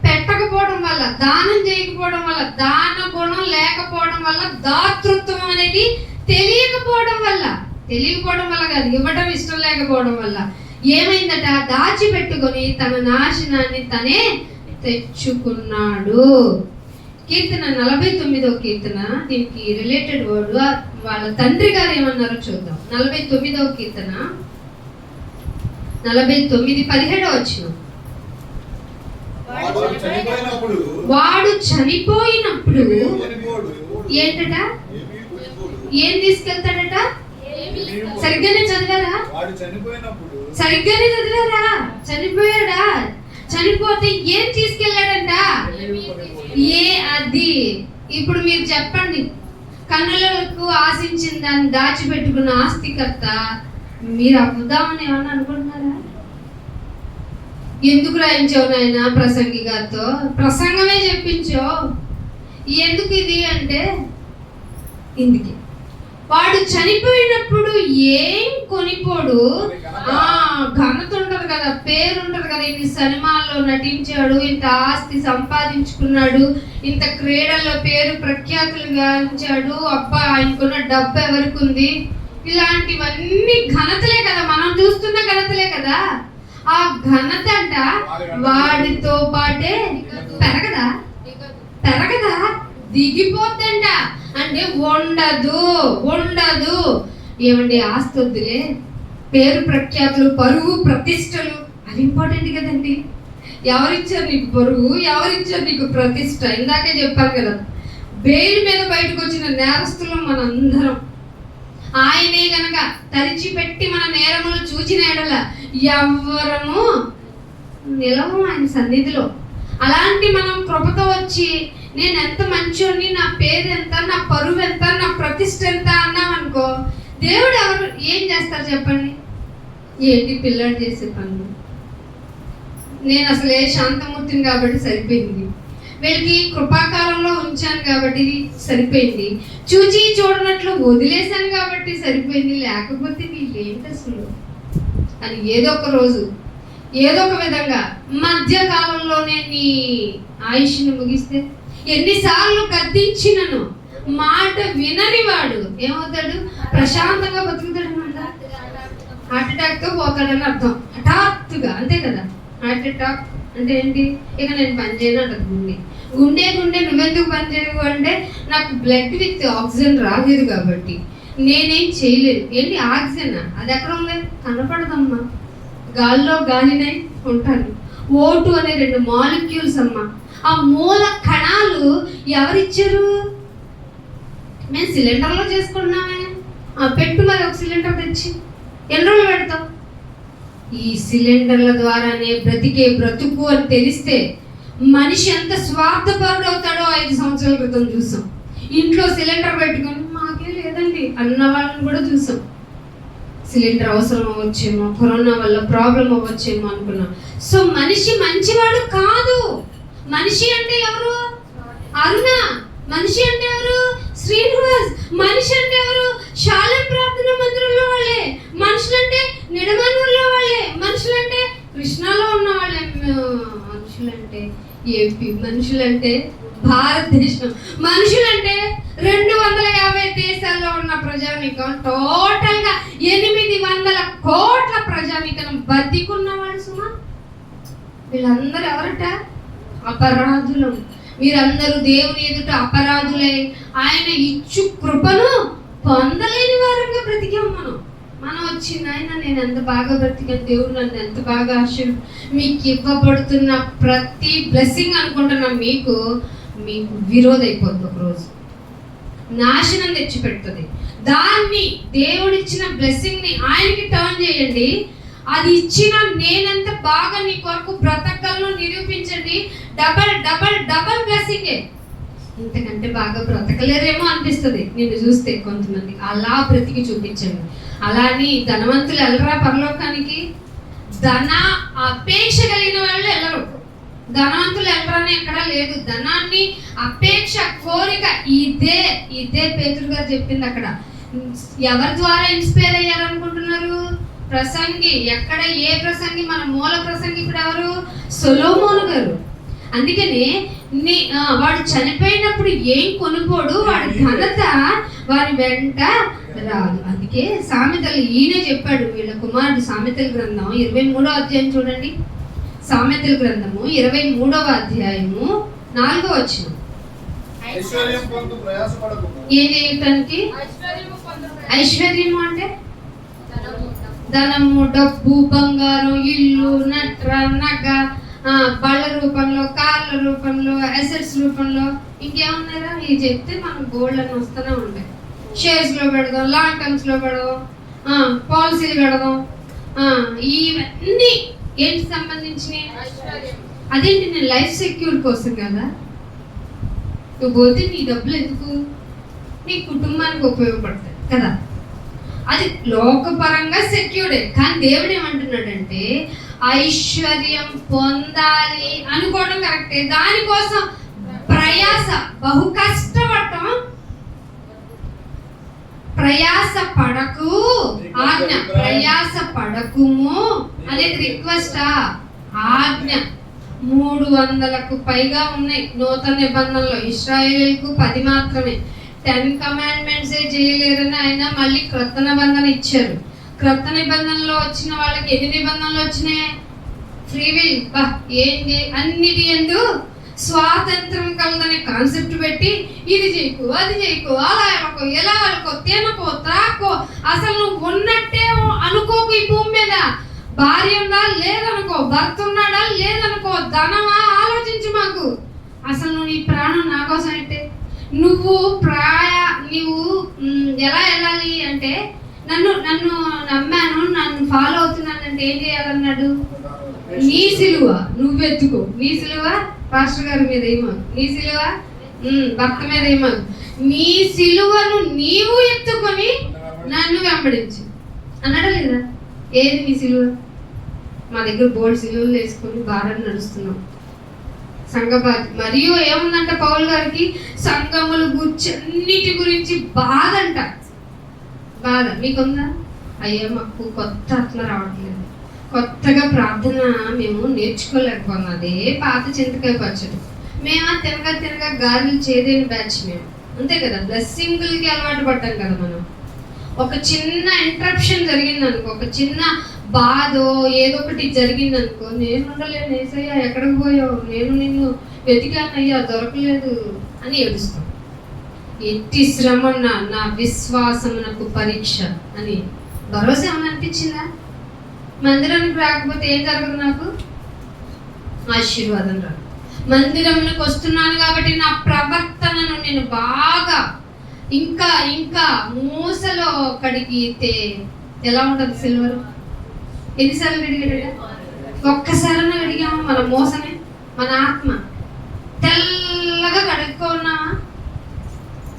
పెట్టకపోవడం వల్ల, దానం చేయకపోవడం వల్ల, దాన గుణం లేకపోవడం వల్ల, దాతృత్వం అనేది తెలియకపోవడం వల్ల కాదు, ఇవ్వడం ఇష్టం లేకపోవడం వల్ల ఏమైందట? దాచిపెట్టుకొని తన నాశనాన్ని తనే తెచ్చుకున్నాడు. కీర్తన 49వ కీర్తన, దీనికి రిలేటెడ్ వర్డ్ వాళ్ళ తండ్రి గారు ఏమన్నారో చూద్దాం. 49వ కీర్తన 49:17 వచనం. వాడు చనిపోయినప్పుడు ఏంటట? ఏం తీసుకెళ్తాడట? సరిగ్గానే చదివారా? చనిపోయాడా? చనిపోతే ఏం తీసుకెళ్ళాడంట? అది ఇప్పుడు మీరు చెప్పండి. కన్నులకు ఆశించిన దాన్ని దాచిపెట్టుకున్న ఆస్తికర్త మీరు అవ్వదామని ఏమన్నా అనుకుంటున్నారా? ఎందుకు రాయించావు నాయన ప్రసంగి గారితో? ప్రసంగమే చెప్పించో. ఎందుకు ఇది అంటే, ఇందుకే వాడు చనిపోయినప్పుడు ఏం కొనిపోడు. ఘనత ఉంటది కదా, పేరు ఉంటది కదా. ఇన్ని సినిమాల్లో నటించాడు, ఇంత ఆస్తి సంపాదించుకున్నాడు, ఇంత క్రీడల్లో పేరు ప్రఖ్యాతులు గాంచాడు. అబ్బా ఆయనకున్న డబ్బు ఎవరికి ఉంది? ఇలాంటివన్నీ ఘనతలే కదా, మనం చూస్తున్న ఘనతలే కదా. ఆ ఘనత అంట వాడితో పాటే పెరగదా? దిగిపోద్దంట. అంటే ఉండదు. ఏమండి, ఆస్తి వద్దులే, పేరు ప్రఖ్యాతులు, పరువు ప్రతిష్టలు అవి ఇంపార్టెంట్ కదండి. ఎవరిచ్చారు నీకు పరువు? ఎవరిచ్చారు నీకు ప్రతిష్ట? ఇందాకే చెప్పాను కదా, బెయిల్ మీద బయటకు వచ్చిన నేరస్తులు మనందరం. ఆయనే గనక తరిచిపెట్టి మన నేరములు చూచిన ఎడల ఎవ్వరము నిలవము ఆయన సన్నిధిలో. అలాంటి మనం కృపతో వచ్చి నేను ఎంత మంచోని, నా పేరు ఎంత, నా పరువు ఎంత, నా ప్రతిష్ట ఎంత అన్నామనుకో, దేవుడు ఎవరు ఏం చేస్తారు చెప్పండి? ఏంటి పిల్లలు చేసే పనులు? నేను అసలే శాంతమూర్తిని కాబట్టి సరిపోయింది, వీళ్ళకి కృపాకాలంలో ఉంచాను కాబట్టి సరిపోయింది, చూచి చూడనట్లు వదిలేశాను కాబట్టి సరిపోయింది, లేకపోతే వీళ్ళేంటి అసలు అని ఏదో ఒక రోజు ఏదో ఒక విధంగా మధ్యకాలంలోనే నీ ఆయుష్ని ముగిస్తే, ఎన్నిసార్లు గద్దించినను మాట వినని వాడు ఏమవుతాడు? ప్రశాంతంగా బతుకుతాడు. హార్ట్ అటాక్ తో పోతాడని అర్థం. హఠాత్తుగా, అంతే కదా. హార్ట్ అటాక్ అంటే ఏంటి? ఇక నేను పని చేయను అంటది గుండె. నువ్వెందుకు పని చేయవు అంటే, నాకు బ్లడ్ విత్ ఆక్సిజన్ రాలేదు కాబట్టి నేనేం చేయలేను. ఏంటి ఆక్సిజన్? అది ఎక్కడ ఉంది? కనపడదమ్మా. గాల్లో గాలినై ఉంటాను. O2 అనే 2 మాలిక్యూల్స్ అమ్మా. ఆ మూల కణాలు ఎవరిచ్చారు? మేము సిలిండర్లో చేసుకుంటున్నామే. పెట్టు మరి ఒక సిలిండర్ తెచ్చి. ఎన్ని రోజులు పెడతాం? ఈ సిలిండర్ల ద్వారానే బ్రతుకు అని తెలిస్తే మనిషి ఎంత స్వార్థపరుడు అవుతాడో 5 సంవత్సరాల క్రితం చూసాం. ఇంట్లో సిలిండర్ పెట్టుకొని మాకే లేదండి అన్న వాళ్ళని కూడా చూసాం. సిలిండర్ అవసరం అవ్వచ్చేమో, కరోనా వల్ల ప్రాబ్లం అవ్వచ్చేమో అనుకున్నాం. సో మనిషి మంచివాడు కాదు. మనిషి అంటే ఎవరు? అరుణ. మనిషి అంటే ఎవరు? శ్రీనివాస్. మనిషి అంటే ఎవరు? శాలం ప్రార్థన మందిరంలో వాళ్ళే. మనుషులంటే నిడమనూరులో వాళ్ళే. మనుషులంటే కృష్ణాలో ఉన్న వాళ్ళే. మనుషులంటే ఏపీ. మనుషులంటే భారతదేశం. మనుషులంటే 250 దేశాల్లో ఉన్న ప్రజానీకం. టోటల్గా 800 కోట్ల ప్రజానీకం బతికున్నవాడు సుమా. వీళ్ళందరూ ఎవరట? అపరాధులం. మీరందరూ దేవుని ఎదుట అపరాధులై ఆయన ఇచ్చు కృపను పొందలేని వారంగా బ్రతికాం. మనం వచ్చింది ఆయన నేను ఎంత బాగా బ్రతికాను, దేవుడు నన్ను ఎంత బాగా మీకు ఇవ్వబడుతున్న ప్రతి బ్లెస్సింగ్ అనుకుంటున్నా మీకు విరోధ అయిపోద్ది. ఒకరోజు నాశనం తెచ్చిపెడుతుంది. దాన్ని దేవుడిచ్చిన బ్లెస్సింగ్ని ఆయనకి టర్న్ చేయండి. అది ఇచ్చిన నేనంత బాగా నీ కొరకు బ్రతకలను నిరూపించండి. డబల్ డబల్ డబల్ బ్లెస్సింగే. ఇంతకంటే బాగా బ్రతకలేరేమో అనిపిస్తుంది నిన్ను చూస్తే కొంతమంది. అలా బ్రతికి చూపించండి. అలాని ధనవంతులు వెళ్ళరా పరలోకానికి? ధన అపేక్ష కలిగిన వాళ్ళు వెళ్ళరు. ధనవంతులు వెళ్ళరని ఎక్కడా లేదు. ధనాన్ని అపేక్ష, కోరిక, ఇదే పేతురు గారు చెప్పింది అక్కడ. ఎవరి ద్వారా ఇన్స్పైర్ అయ్యారనుకుంటున్నారు? ప్రసంగి. ఎక్కడ ఏ ప్రసంగి? మన మూల ప్రసంగి ఇప్పుడు ఎవరు? సొలొమోను గారు. అందుకనే వాడు చనిపోయినప్పుడు ఏం కొనుక్కోడు, వాడి ఘనత వారి వెంట రాదు. అందుకే సామెతలు ఈయన చెప్పాడు వీళ్ళ కుమారుడు. సామెతల గ్రంథం 23వ అధ్యాయం చూడండి. సామెతల గ్రంథము 23వ అధ్యాయము 4వ వచనం. ఏం చేయటానికి? ఐశ్వర్యము అంటే ధనము, డబ్బు, బంగారం, ఇల్లు, నట్ర, నగ, బళ్ళ రూపంలో, కార్ల రూపంలో, అసెట్స్ రూపంలో. ఇంకేమన్నారా? ఇవి చెప్తే మనం గోల్డ్ అని వస్తూనే ఉంటాయి. షేర్స్ లో పెడదాం, లాంగ్ టర్మ్స్ లో పెడదాం, పాలసీలు పెడదాం. ఇవన్నీ ఏంటి సంబంధించినవి? అదేంటి? నేను లైఫ్ సెక్యూర్ కోసం కదా. నువ్వు పోతే నీ డబ్బులు ఎందుకు? నీ కుటుంబానికి ఉపయోగపడతాయి కదా. అది లోకపరంగా సెక్యూర్డే. కానీ దేవుడు ఏమంటున్నాడంటే ఐశ్వర్యం పొందాలి అనుకోవడం కరెక్టే. దానికోసం ప్రయాస, బహు కష్టపడటం. ప్రయాస పడకు ఆజ్ఞ. ప్రయాస పడకుము అనేది రిక్వెస్టా? ఆజ్ఞ. 300కు పైగా ఉన్నాయి నూతన నిబంధనలో. ఇశ్రాయేలుకు 10 మాత్రమే. 10 కమాండ్మెంట్స్ చేయలేరని ఆయన మళ్ళీ క్రొత్త నిబంధన ఇచ్చారు. క్రొత్త నిబంధనలో వచ్చిన వాళ్ళకి ఎన్ని నిబంధనలు వచ్చినాయి? Free will. ఏంటి? అన్నిటి యందు స్వాతంత్రం కలదనే కాన్సెప్ట్ పెట్టి ఇది చేయకు, అది చేయకు, అలా అనుకో, ఎలా అనుకో, తినకో, త్రాకో, అసలు నువ్వు ఉన్నట్టే అనుకోకు. ఈ భూమి మీద భార్య ఉందా లేదనుకో, భర్త ఉన్నాడా లేదనుకో, ధనమా ఆలోచించు. మాకు అసలు నువ్వు నీ ప్రాణం నా కోసం అంటే నువ్వు ఎలా వెళ్ళాలి అంటే నన్ను నమ్మాను, నన్ను ఫాలో అవుతున్నానంటే ఏం చేయాలన్నాడు? నీ సిలువ నువ్వెత్తుకో. నీ సిలువ పాస్టర్ గారి మీద ఏమాకు, నీ సిలువ భర్త మీద ఏమాకు. నీ సిలువను నీవు ఎత్తుకొని నన్ను వెంబడించు అన్నాడా లేదా? ఏది నీ సిలువ? మా దగ్గర బోల్డ్ సిలువలు వేసుకొని భారాన్ని నడుస్తున్నాం. సంఘబాధ. మరియు ఏముందంట పౌలు గారికి? సంఘములు గురించి అన్నిటి గురించి బాధ అంట. బాధ మీకుందా? అయ్యో మాకు కొత్త ఆత్మ రావట్లేదు, కొత్తగా ప్రార్థన మేము నేర్చుకోలేకపోతున్నాం. అదే పాత చింతకాయ పచ్చడి. మేము తినగా గారెలు చేదేని బ్యాచ్ మేము. అంతే కదా, బ్లెస్సింగులకి అలవాటు పడ్డాం కదా మనం. ఒక చిన్న ఇంటరప్షన్ జరిగిందనుకో, ఒక చిన్న బాధో ఏదో ఒకటి జరిగిందనుకో, నేను ఉండలేను ఏసయ్యా, ఎక్కడికి పోయావు, నేను నిన్ను వెతికానయ్యా దొరకలేదు అని ఏడుస్తాం. ఎట్టి శ్రమ నా విశ్వాసమునకు పరీక్ష అని భరోసా ఏమని అనిపించిందా? మందిరానికి రాకపోతే ఏం జరగదు? నాకు ఆశీర్వాదం రాదు. మందిరంలోకి వస్తున్నాను కాబట్టి నా ప్రవర్తనను నేను బాగా ఇంకా మూసలో కడిగితే ఎలా ఉంటుంది సిల్వర్? ఎన్నిసార్లు కడిగాడు? ఒక్కసారన్నా కడిగాము. మన మోసమే, మన ఆత్మ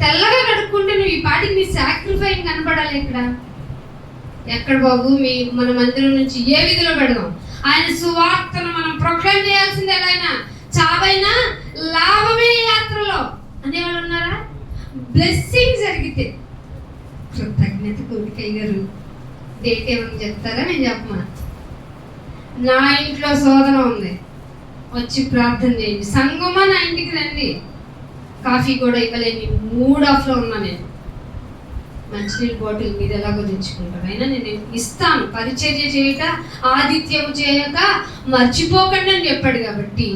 తెల్లగా కడుక్కుంటే నువ్వు ఈ పాటికి నీ సాక్రిఫైస్ కనపడాలి. ఎక్కడ బాబు మన మందిరం నుంచి ఏ విధిలో పెడదాం? ఆయన సువార్తను మనం ప్రొక్లైమ్ చేయాల్సిందే. ఎలాగైనా చావైనా లాభమే యాత్రలో అనేవాళ్ళు ఉన్నారా? బ్లెస్సింగ్ జరిగితే కృతజ్ఞత కోరికయ్య గారు డేట్ ఏమని చెప్తారా? నేను చెప్పమా, నా ఇంట్లో శోధన ఉంది, వచ్చి ప్రార్థన చేయండి. సంగమా నా ఇంటికి రండి. కాఫీ కూడా ఇవ్వలేని మూడ్ ఆఫ్లో ఉన్నా నేను. మంచినీళ్ళ బాటిల్ మీద ఎలాగో తెచ్చుకుంటాను, అయినా నేను ఇస్తాను. పరిచర్య చేయక ఆతిథ్యం చేయక మర్చిపోకండి అని చెప్పాడు కాబట్టి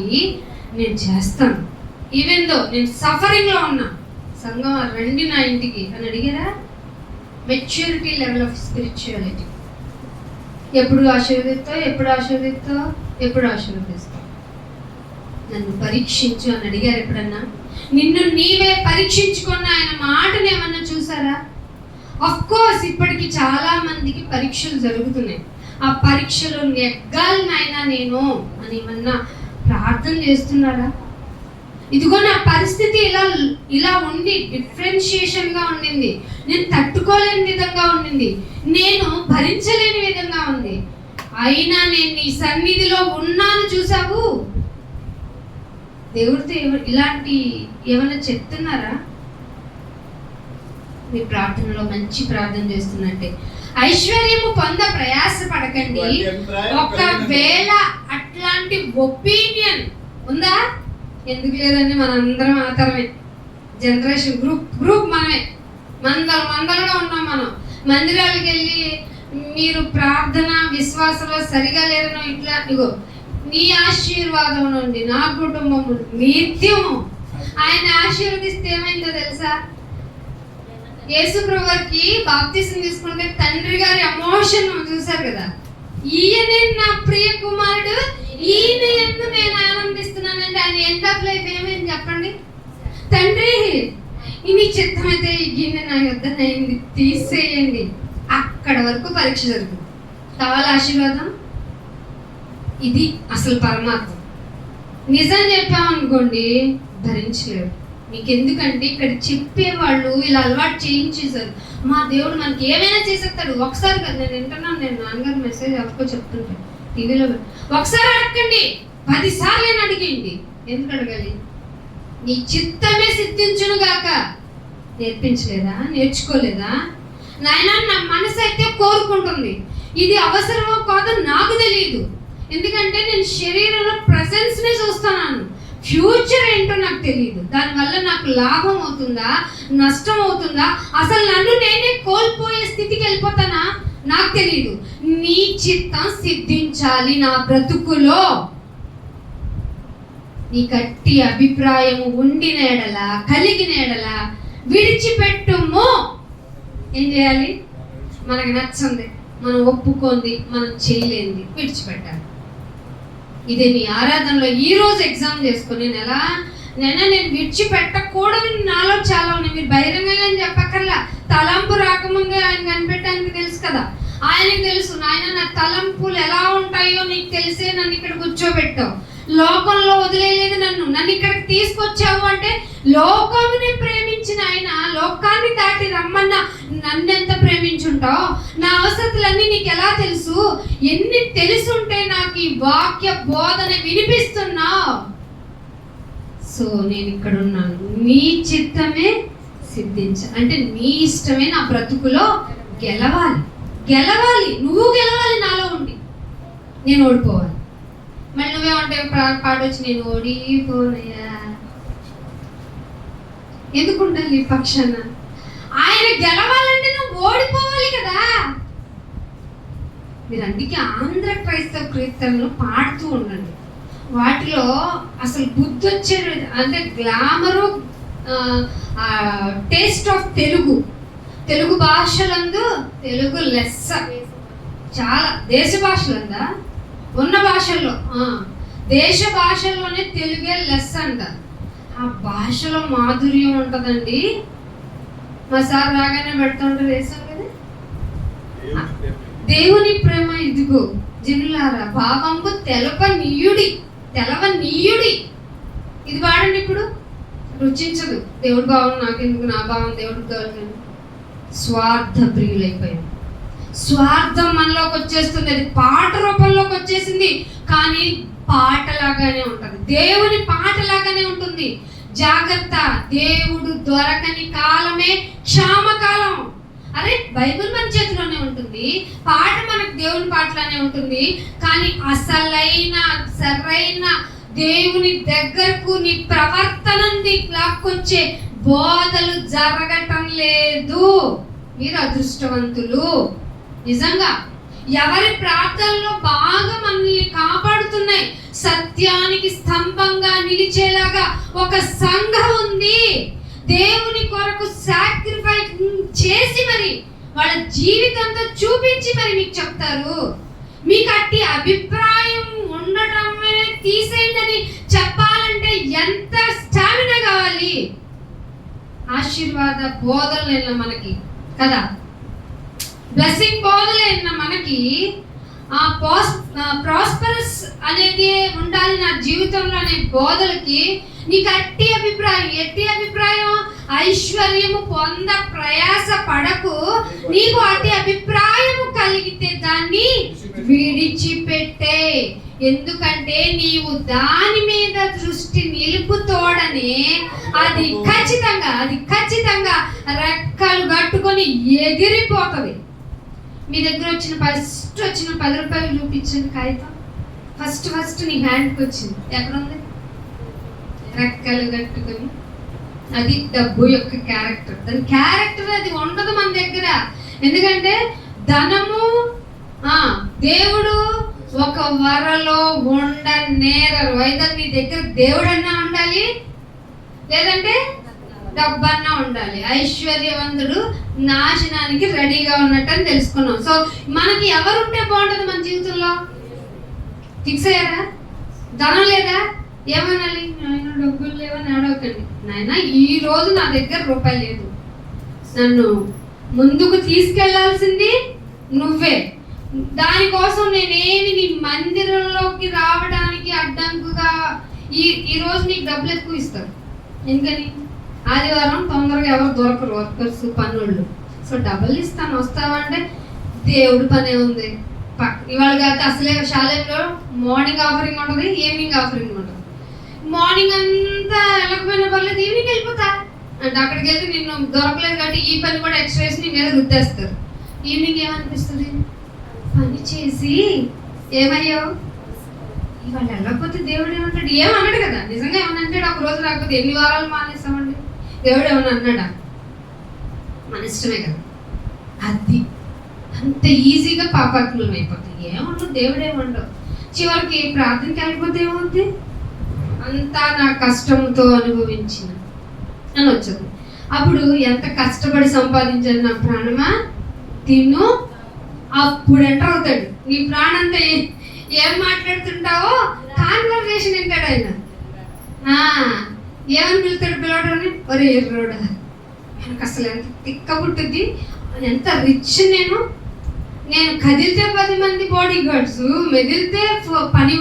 నేను చేస్తాను. ఈవెన్ దో నేను సఫరింగ్లో ఉన్నా, సంగమా రండి నా ఇంటికి అని అడిగారా? Maturity level of spirituality. ఎప్పుడు ఆశీర్వదిస్తావు, ఎప్పుడు ఆశీర్వదిస్తావు? నన్ను పరీక్షించు అని అడిగారు ఎప్పుడన్నా? నిన్ను నీవే పరీక్షించుకున్న ఆయన మాటను ఏమన్నా చూసారా? ఆఫ్ కోర్స్ ఇప్పటికి చాలా మందికి పరీక్షలు జరుగుతున్నాయి. ఆ పరీక్షలు నెగ్గాలనైనా నేను అని ఏమన్నా ప్రార్థన చేస్తున్నారా? ఇదిగో నా పరిస్థితి ఇలా ఉండి డిఫరెన్షియేషన్ గా ఉండింది, నేను తట్టుకోలేని విధంగా ఉండింది, నేను భరించలేని విధంగా ఉంది, అయినా నేను నీ సన్నిధిలో ఉన్నాను చూసావు. దేవుడితో ఇలాంటి ఏమైనా చెప్తున్నారా? మీ ప్రార్థనలో మంచి ప్రార్థన చేస్తున్నట్టే ఐశ్వర్యము పొంద ప్రయాస పడకండి. ఒకవేళ అట్లాంటి ఒపీనియన్ ఉందా? ఎందుకు లేదండి, మనందరం ఆతరమే. జనరేషన్ గ్రూప్ మనమే, మందలుగా ఉన్నాం. మనం మందిరాలకు వెళ్ళి మీరు ప్రార్థన విశ్వాసంలో సరిగా లేరనో ఇట్లా, ఇగో నీ ఆశీర్వాదం నుండి నా కుటుంబము నిత్యం ఆయన ఆశీర్వదిస్తే ఏమైందో తెలుసా? యేసు ప్రభువుకి బాప్తిసం తీసుకుంటే తండ్రి గారి ఎమోషన్ చూశారు కదా, ఈయనే నా ప్రియ కుమారుడు, ఈయన యందు నేను ఆనందిస్తున్నానంటే ఆయన ఎండ్ ఆఫ్ లైఫ్ ఏమైంది చెప్పండి? తండ్రి నీ చిత్తమైతే ఈ గిన్నె నా యొద్దనైంది, తీసేయండి. అక్కడ వరకు పరీక్ష జరుగుతుంది. కావాలి ఆశీర్వాదం? ఇది అసలు పరమాత్మ. నిజం చెప్పామనుకోండి భరించలేరు. మీకు ఎందుకంటే ఇక్కడ చెప్పేవాళ్ళు ఇలా అలవాటు చేయించేశారు. మా దేవుడు మనకి ఏమైనా చేసేస్తాడు. ఒకసారి కదా, నేను వింటున్నాను, నేను నాన్నగారు మెసేజ్ ఎవరికో చెప్తుంటాను టీవీలో, ఒకసారి అడగండి, 10 సార్లు అడిగండి. ఎందుకు అడగాలి? నీ చిత్తమే సిద్ధించును గాక. నేర్చుకోలేదా? నాయన నా మనసు అయితే కోరుకుంటుంది, ఇది అవసరమో కాదో నాకు తెలియదు. ఎందుకంటే నేను శరీరంలో ప్రెసెన్స్ నే చూస్తున్నాను, ఫ్యూచర్ ఏంటో నాకు తెలియదు. దానివల్ల నాకు లాభం అవుతుందా, నష్టం అవుతుందా, అసలు నన్ను నేనే కోల్పోయే స్థితికి వెళ్ళిపోతానా నాకు తెలియదు. నీ చిత్తం సిద్ధించాలి నా బ్రతుకులో. నీ గట్టి అభిప్రాయము ఉండిన ఎడల, కలిగిన ఎడల విడిచిపెట్టుము. ఏం చేయాలి? మనకు నచ్చింది, మనం ఒప్పుకుంది, మనం చేయలేంది విడిచిపెట్టాలి. ఇదే నీ ఆరాధనలో ఈ రోజు ఎగ్జామ్ చేసుకుని నేను విడిచిపెట్టకూడదు. నాలో చాలా ఉన్నాయి. మీరు బహిరంగంగా చెప్పక్కర్లా. తలంపు రాకముందే ఆయన కనిపెట్టడానికి తెలుసు కదా. ఆయనకు తెలుసు, నాయన నా తలంపులు ఎలా ఉంటాయో నీకు తెలిసే నన్ను ఇక్కడ కూర్చోబెట్టావు. లోకంలో వదిలేదు, నన్ను ఇక్కడికి తీసుకొచ్చావు అంటే లోకముని ప్రేమించిన ఆయన లోకాన్ని దాటి రమ్మన్న నన్నెంత ప్రేమించుంటావు. నా అవసరతలన్నీ నీకు ఎలా తెలుసు? ఎన్ని తెలుసుంటే నాకు ఈ వాక్య బోధన వినిపిస్తున్నావు. సో నేను ఇక్కడ ఉన్నాను, నీ చిత్తమే సిద్ధించాలి. అంటే నీ ఇష్టమే నా బ్రతుకులో గెలవాలి. నువ్వు గెలవాలి నాలో ఉండి, నేను ఓడిపోవాలి. మళ్ళీ నువ్వేమంటావు? పాడొచ్చి నేను ఓడిపోనయ్యా. ఎందుకు ఉండాలి ఈ పక్షాన? ఆయన గెలవాలంటే నువ్వు ఓడిపోవాలి కదా. మీరు అందుకే ఆంధ్ర క్రైస్తవ కీర్తనలు పాడుతూ ఉండండి. వాటిలో అసలు బుద్ధి వచ్చే, అంటే గ్లామరు, టేస్ట్ ఆఫ్ తెలుగు భాషలందు తెలుగు లెస్స. చాలా దేశ భాషలందా ఉన్న భాషల్లో, దేశ భాషల్లోనే తెలుగే లెస్ అంట. ఆ భాషలో మాధుర్యం ఉంటుందండి. మా సార్ రాగానే పెడుతుంటారు, వేసాం కదా, దేవుని ప్రేమ ఇదిగో జనులారా భావంబు తెలవనీయుడి. ఇది వాడండి ఇప్పుడు. రుచించదు. దేవుడు భావం నాకెందుకు, నా భావం దేవుడికి కావాలి. స్వార్థ ప్రియులైపోయాం. స్వార్థం మనలోకి వచ్చేస్తుంది. అది పాట రూపంలోకి వచ్చేసింది, కానీ పాటలాగానే ఉంటుంది. దేవుని పాటలాగానే ఉంటుంది. జాగ్రత్త, దేవుడు దొరకని కాలమే క్షామకాలం. అరే బైబిల్ మన చేతిలోనే ఉంటుంది, పాట మనకు దేవుని పాటలానే ఉంటుంది, కానీ అసలైన సరైన దేవుని దగ్గరకు నీ ప్రవర్తనని లాక్కొచ్చే బోధలు జరగటం లేదు. మీరు అదృష్టవంతులు. నిజంగా ఎవరి ప్రార్థనలో బాగా మనల్ని కాపాడుతున్నాయి, సత్యానికి స్తంభంగా నిలిచేలాగా ఒక సంఘం ఉంది. దేవుని కొరకు సాక్రిఫైస్ చేసి మరి వాళ్ళ జీవితంతో చూపించి మరి మీకు చెప్తారు. మీకు అట్టి అభిప్రాయం ఉండటమే తీసేయండి చెప్పాలంటే ఎంత స్టామినా కావాలి. ఆశీర్వాద బోధలు మనకి కదా, బ్లెస్సింగ్ బోధలే మనకి ఆ ప్రాస్పరస్ అనేది ఉండాలి నా జీవితంలో అనే బోధలకి నీకు ఎట్టి అభిప్రాయం ఐశ్వర్యము పొంద ప్రయాస పడకు. నీకు అట్టి అభిప్రాయము కలిగితే దాన్ని విడిచిపెట్టే. ఎందుకంటే నీవు దాని మీద దృష్టి నిలుపుతోడనే అది ఖచ్చితంగా రెక్కలు కట్టుకొని ఎగిరిపోతుంది. మీ దగ్గర ఫస్ట్ వచ్చిన 10 రూపాయలు చూపించండి కాగితం. ఫస్ట్ నీ హ్యాండ్కి వచ్చింది ఎక్కడ ఉంది? రెక్కలు కట్టుకొని. అది డబ్బు యొక్క క్యారెక్టర్. దాని క్యారెక్టర్ అది ఉండదు మన దగ్గర. ఎందుకంటే ధనము దేవుడు ఒక వరలో ఉండనేరరు. అయితే నీ దగ్గర దేవుడన్నా ఉండాలి, లేదంటే డబ్బన్నా ఉండాలి. ఐశ్వర్యవంతుడు నాశనానికి రెడీగా ఉన్నట్టు అని తెలుసుకున్నాం. సో మనకి ఎవరుంటే బాగుంటుంది మన జీవితంలో? ఫిక్స్ అయ్యారా? ధనం లేదా? ఏమనాలి? నాయన డబ్బులు లేవని అడగకండి. నాయన ఈ రోజు నా దగ్గర రూపాయి లేదు, నన్ను ముందుకు తీసుకెళ్లాల్సింది నువ్వే. దానికోసం నేనేమి నీ మందిరంలోకి రావడానికి అడ్డంకుగా ఈ రోజు నీకు డబ్బులు ఎక్కువ ఇస్తారు. ఎందుకని? ఆదివారం తొందరగా ఎవరు దొరకరు, వర్కర్స్ పనులు. సో డబ్బులు ఇస్తాను వస్తావా అంటే దేవుడి పనే ఉంది. ఇవాళ కాదు అసలే శాలెంలో మార్నింగ్ ఆఫరింగ్ ఉంటుంది, ఈవినింగ్ ఆఫరింగ్ ఉంటుంది. మార్నింగ్ అంతా వెళ్ళకపోయినా పర్లేదు, ఈవినింగ్ వెళ్ళిపోతా అంటే అక్కడికి వెళ్తే నిన్ను దొరకలేదు కాబట్టి ఈ పని కూడా ఎక్స్ట్రా వేసి నీ మీద రుద్దేస్తారు. ఈవినింగ్ ఏమనిపిస్తుంది? పని చేసి ఏమయ్యావు, ఇవాళ వెళ్ళకపోతే దేవుడు ఏమంటాడు? ఏమన్నాడు కదా, నిజంగా ఏమన్నా అంటాడు? ఒక రోజు రాకపోతే ఎన్ని వారాలు మానేస్తామండి? దేవుడు ఏమన్నా అన్నాడా? మన ఇష్టమే కదా. అది అంత ఈజీగా పాపాత్ములం అయిపోతాయి. ఏముండవు, దేవుడు ఏముండవు. చివరికి ప్రార్థనకి వెళ్ళిపోతే ఏమవుతుంది? అంతా నా కష్టంతో అనుభవించిన అని వచ్చేది. అప్పుడు ఎంత కష్టపడి సంపాదించాను నా ప్రాణమా తిను, అప్పుడు ఎంటర్ అవుతాడు. నీ ప్రాణంతో ఏం మాట్లాడుతుంటావో కాన్వర్సేషన్ వింటాడు ఆయన. ఏమని పిలుతాడు పిలవడాన్ని? ఒరే ఎర్రోడా, నాకు అసలు ఎంత తిక్క పుట్టుద్ది, ఎంత రిచ్ నేను కదిలితే 10 మంది బాడీ గార్డ్స్, మెదిలితే పని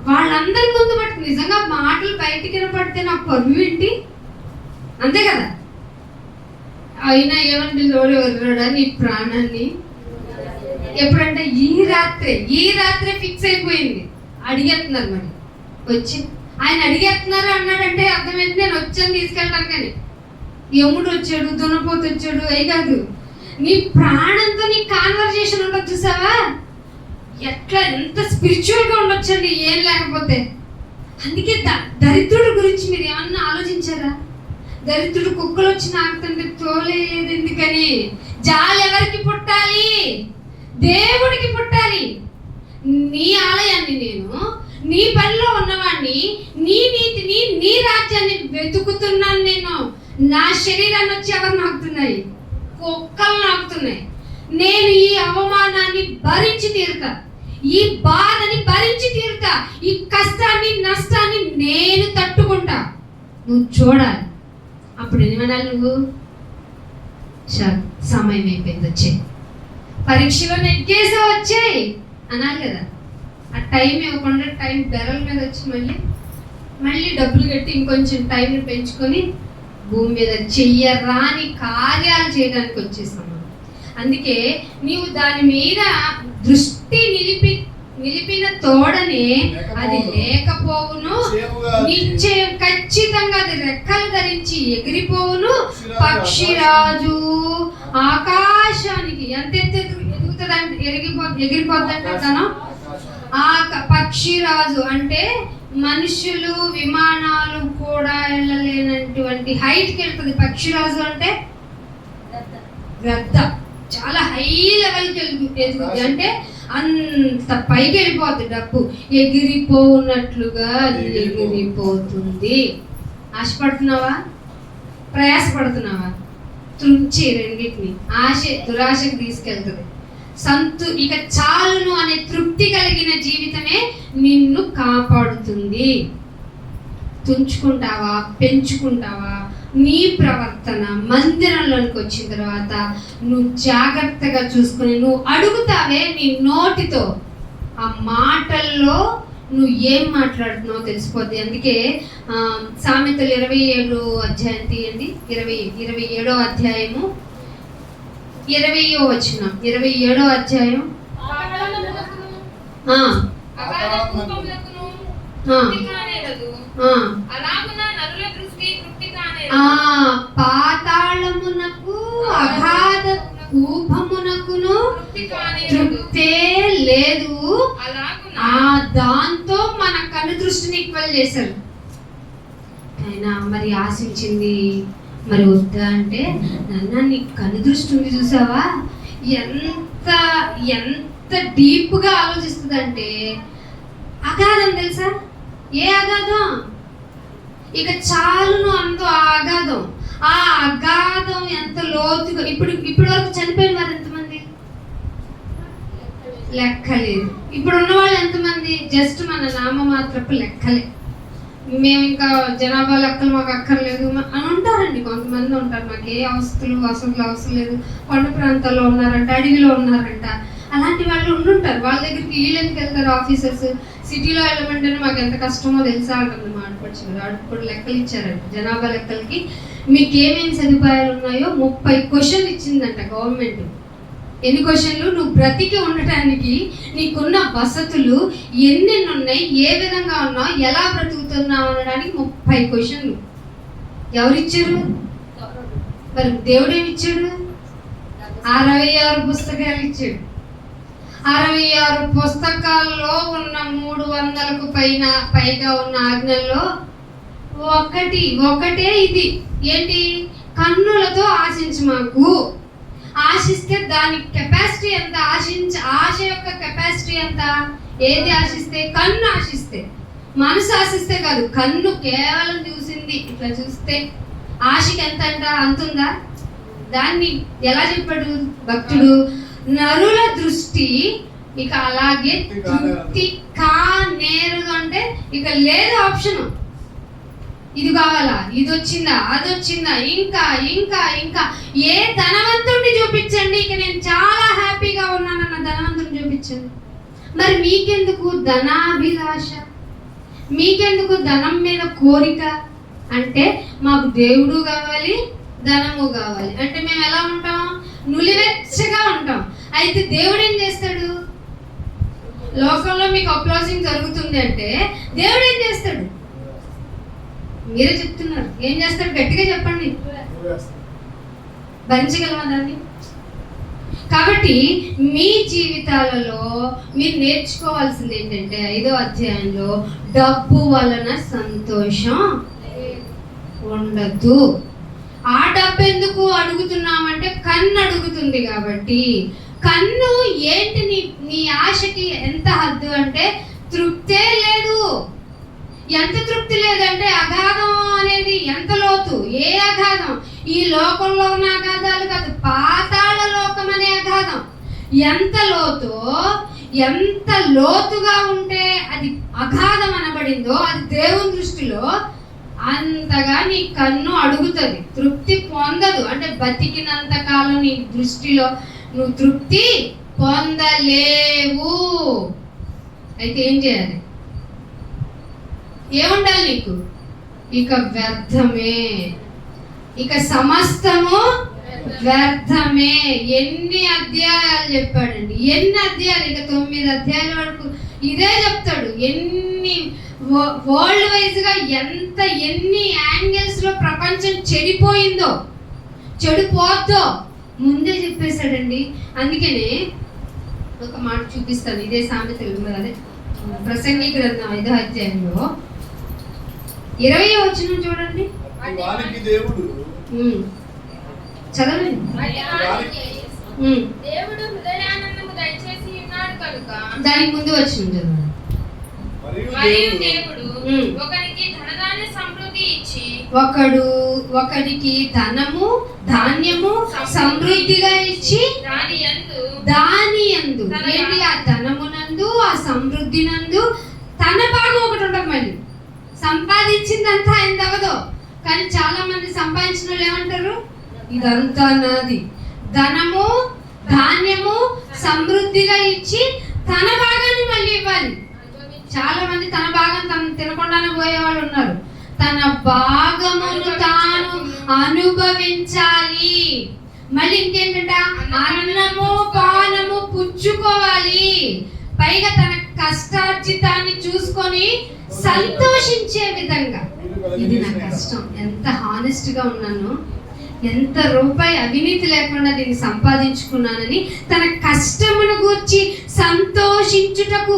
వాళ్ళందరి ముందు పట్టి నిజంగా మాటలు బయటికి వినపడితే నాకు పరువు ఏంటి? అంతే కదా. అయినా ఏమని పిలువడు ఎర్రోడా నీ ప్రాణాన్ని. ఎప్పుడంటే ఈ రాత్రే ఫిక్స్ అయిపోయింది. అడిగేస్తున్నారు మరి వచ్చి ఆయన అడిగేస్తున్నారు అన్నాడంటే అర్థం ఏంటి? నేను వచ్చాను తీసుకెళ్తాను. కానీ యముడు వచ్చాడు, దున్నపోతు వచ్చాడు అయి కాదు, నీ ప్రాణంతో నీ కాన్వర్జేషన్ ఉండదు. చూసావా ఎంత స్పిరిచువల్ గా ఉండొచ్చండి ఏం లేకపోతే. అందుకే దరిద్రుడి గురించి మీరు ఏమన్నా ఆలోచించారా? దరిద్రుడు కుక్కలు వచ్చి నాకుతుంటే తోలేదు. ఎందుకని? జాలి ఎవరికి పుట్టాలి? దేవుడికి పుట్టాలి. నీ ఆలయాన్ని నేను, నీ పనిలో ఉన్నవాడిని, నీ నీతిని, నీ రాజ్యాన్ని వెతుకుతున్నాను నేను. నా శరీరాన్ని వచ్చి ఎవరు నాకుతున్నాయి? కుక్కలు నాకుతున్నాయి. నేను ఈ అవమానాన్ని భరించి తీరుతా, ఈ బాధని భరించి తీరుతా, ఈ కష్టాన్ని నష్టాన్ని నేను తట్టుకుంటా. నువ్వు చూడాలి. అప్పుడు ఏమనాలి? నువ్వు సమయం అయిపోయింది, వచ్చే పరీక్షలో నెగ్గేసా వచ్చాయి అనాలి కదా. ఆ టైం ఇవ్వకుండా టైం బెరల మీద వచ్చి మళ్ళీ మళ్ళీ డబ్బులు కట్టి ఇంకొంచెం టైంని పెంచుకొని భూమి మీద చెయ్యరాని కార్యాలు చేయడానికి వచ్చేసాం. అందుకే నీవు దాని మీద దృష్టి నిలిపిన తోడనే అది లేకపోవును, నిశ్చయం ఖచ్చితంగా అది రెక్కలు ధరించి ఎగిరిపోవును. పక్షిరాజు ఆకాశానికి ఎంత ఎదుగుతుందంటే ఎగిరిపోద్దంట తను. ఆ పక్షిరాజు అంటే మనుషులు విమానాలు కూడా వెళ్ళలేనటువంటి హైట్కి వెళ్తుంది. పక్షిరాజు అంటే గ్రద్ద, చాలా హై లెవెల్కి ఎదుగుతుంది, అంటే అంత పైకి వెళ్ళిపోతుంది. డబ్బు ఎగిరిపోనట్లుగా ఎగిరిపోతుంది. ఆశపడుతున్నావా? ప్రయాసపడుతున్నావా? త్రుంచి రెండింటిని. ఆశ దురాశకు తీసుకెళ్తుంది. ఇక చాలును అనే తృప్తి కలిగిన జీవితమే నిన్ను కాపాడుతుంది. తుంచుకుంటావా? పెంచుకుంటావా? నీ ప్రవర్తన మందిరంలోనికి వచ్చిన తర్వాత నువ్వు జాగ్రత్తగా చూసుకుని నువ్వు అడుగుతావే నీ నోటితో, ఆ మాటల్లో నువ్వు ఏం మాట్లాడుతున్నావో తెలిసిపోద్ది. అందుకే సామెతలు 27వ అధ్యాయం తీయండి. 27వ అధ్యాయము 20వ వచనం. 27వ అధ్యాయం పాతాళమునకు అగాధ కూపమునకును తృప్తే లేదు. దాంతో మన కను దృష్టిని ఈక్వల్ చేశారు. అయినా మరి ఆశించింది మరి వద్దా అంటే, నాన్న నీ కను దృష్టి ఉంది చూసావా, ఎంత ఎంత డీప్గా ఆలోచిస్తుందంటే అగాధం తెలుసా? ఏ అగాధం? ఇక చాలును అందో ఆ అగాధం. ఆ అగాధం ఎంత లోతుగా. ఇప్పటి వరకు చనిపోయిన వారు ఎంతమంది? లెక్కలేదు. ఇప్పుడు ఉన్న వాళ్ళు ఎంతమంది? జస్ట్ మన నామమాత్రపు లెక్కలే. మేము ఇంకా జనాభా లెక్కలు మాకు అక్కర్లేదు అని ఉంటారండి. కొంతమంది ఉంటారు, మాకు ఏ అవసరం అవసరం లేదు, కొండ ప్రాంతాల్లో ఉన్నారంట, అడవిలో ఉన్నారంట. అలాంటి వాళ్ళు ఉండుంటారు. వాళ్ళ దగ్గరికి వీళ్ళు ఎందుకు వెళ్తారు? ఆఫీసర్స్ సిటీలో వెళ్ళమంటేనే మాకు ఎంత కష్టమో తెలుసా అంటుంది మా ఆడపడుచున్నారు. ఆడపడు లెక్కలు ఇచ్చారంట, జనాభా లెక్కలకి మీకు ఏమేమి సదుపాయాలు ఉన్నాయో 30 క్వశ్చన్లు ఇచ్చిందంట గవర్నమెంట్. ఎన్ని క్వశ్చన్లు? నువ్వు బ్రతికి ఉండటానికి నీకున్న వసతులు ఎన్నెన్ని ఉన్నాయి, ఏ విధంగా ఉన్నావు, ఎలా బ్రతుకుతున్నావు అనడానికి 30 క్వశ్చన్లు. ఎవరిచ్చారు? మరి దేవుడేమిచ్చాడు? 66 పుస్తకాలు ఇచ్చాడు. 66 పుస్తకాల్లో ఉన్న 300కు పైగా ఉన్న ఆజ్ఞల్లో ఒకటే ఇది. ఏంటి? కన్నులతో ఆశించు. మాకు ఆశిస్తే దాని కెపాసిటీ ఎంత? ఆశ యొక్క కెపాసిటీ ఎంత? ఏది ఆశిస్తే? కన్ను ఆశిస్తే. మనసు ఆశిస్తే కాదు, కన్ను కేవలం చూసింది ఇట్లా చూస్తే ఆశకి ఎంత అంట? అంతుందా? దాన్ని ఎలా చెప్పాడు భక్తుడు? నరుల దృష్టి ఇక అలాగే తృప్తి కానేరు అంటే ఇక లేదు ఆప్షన్. ఇది కావాలా, ఇది వచ్చిందా, అది వచ్చిందా, ఇంకా ఇంకా ఇంకా ఏ ధనవంతుడిని చూపించండి, ఇక నేను చాలా హ్యాపీగా ఉన్నానన్న ధనవంతుడిని చూపించండి. మరి మీకెందుకు ధనాభిలాష? మీకెందుకు ధనం మీద కోరిక? అంటే మాకు దేవుడు కావాలి, ధనము కావాలి. అంటే మేము ఎలా ఉంటాం? నులివెచ్చగా ఉంటాం. అయితే దేవుడు ఏం చేస్తాడు? లోకంలో మీకు అప్లాసింగ్ జరుగుతుంది అంటే దేవుడు ఏం చేస్తాడు? మీరే చెప్తున్నారు. ఏం చేస్తాడు? గట్టిగా చెప్పండి. భరించగలమా దాన్ని? కాబట్టి మీ జీవితాలలో మీరు నేర్చుకోవాల్సింది ఏంటంటే 5వ అధ్యాయంలో డబ్బు వలన సంతోషం ఉండదు. ఆ డబ్బు ఎందుకు అడుగుతున్నామంటే కన్ను అడుగుతుంది కాబట్టి. కన్ను ఏంటి? నీ ఆశకి ఎంత హద్దు అంటే తృప్తే లేదు. ఎంత తృప్తి లేదంటే అగాధం అనేది ఎంత లోతు? ఏ అగాధం? ఈ లోకంలో ఉన్న అగాధాలు కాదు, పాతాళ లోకం అనే అగాధం. ఎంత లోతు, ఎంత లోతుగా ఉంటే అది అగాధం అనబడిందో, అది దేవుని దృష్టిలో అంతగా నీ కన్ను అడుగుతుంది. తృప్తి పొందదు. అంటే బతికినంత కాలం నీ దృష్టిలో నువ్వు తృప్తి పొందలేవు. అయితే ఏం చేయాలి? ఏముండాలి నీకు? ఇక వ్యర్థమే, ఇక సమస్తము వ్యర్థమే. ఎన్ని అధ్యాయాలు చెప్పాడండి, ఎన్ని అధ్యాయాలు, ఇక 9 అధ్యాయాల వరకు ఇదే చెప్తాడు. ఎన్ని వరల్డ్ వైజ్ గా ఎన్ని యాంగిల్స్ లో ప్రపంచం చెడిపోయిందో, చెడిపోద్దో ముందే చెప్పేశాడండి. అందుకనే ఒక మాట చూపిస్తాను, ఇదే సామెతలు అదే ప్రసంగి గ్రంథం 5వ అధ్యాయంలో 20వ వచనం చూడండి. చదవండి.
దేవుడు హృదయానందము దయచేసి ఉన్నాడు కనుక,
దానికి ముందు వచ్చిన చదవండి.
మరియు దేవుడు ఒకరికి ధనధాన్య సమృద్ధి ఇచ్చి,
ఒకడికి ధనము ధాన్యము సమృద్ధిగా ఇచ్చి దాని యందు ఏంటి, ఆ ధనమునందు ఆ సమృద్ధి నందు తన భాగం ఒకటి ఉండదు. మళ్ళీ సంపాదించిందంతా ఆయన అవ్వదు. కానీ చాలా మంది సంపాదించిన వాళ్ళు ఏమంటారు, ఇదంతా నాది. ధనము ధాన్యము సమృద్ధిగా ఇచ్చి తన భాగాన్ని మళ్ళీ ఇవ్వాలి. చాలా మంది తన భాగం తను తినకుండానే పోయేవాళ్ళు ఉన్నారు. తన భాగమును తాను అనుభవించాలి. మళ్ళీ ఇంకేంటంట, అన్నము పానము పుచ్చుకోవాలి. పైగా తన కష్టార్జితాన్ని చూసుకొని సంతోషించే విధంగా. ఇది నా కష్టం, ఎంత హానెస్ట్ గా ఉన్నాను, ఎంత రూపాయి అవినీతి లేకుండా దీన్ని సంపాదించుకున్నానని తన కష్టమును గూర్చి సంతోషించుటకు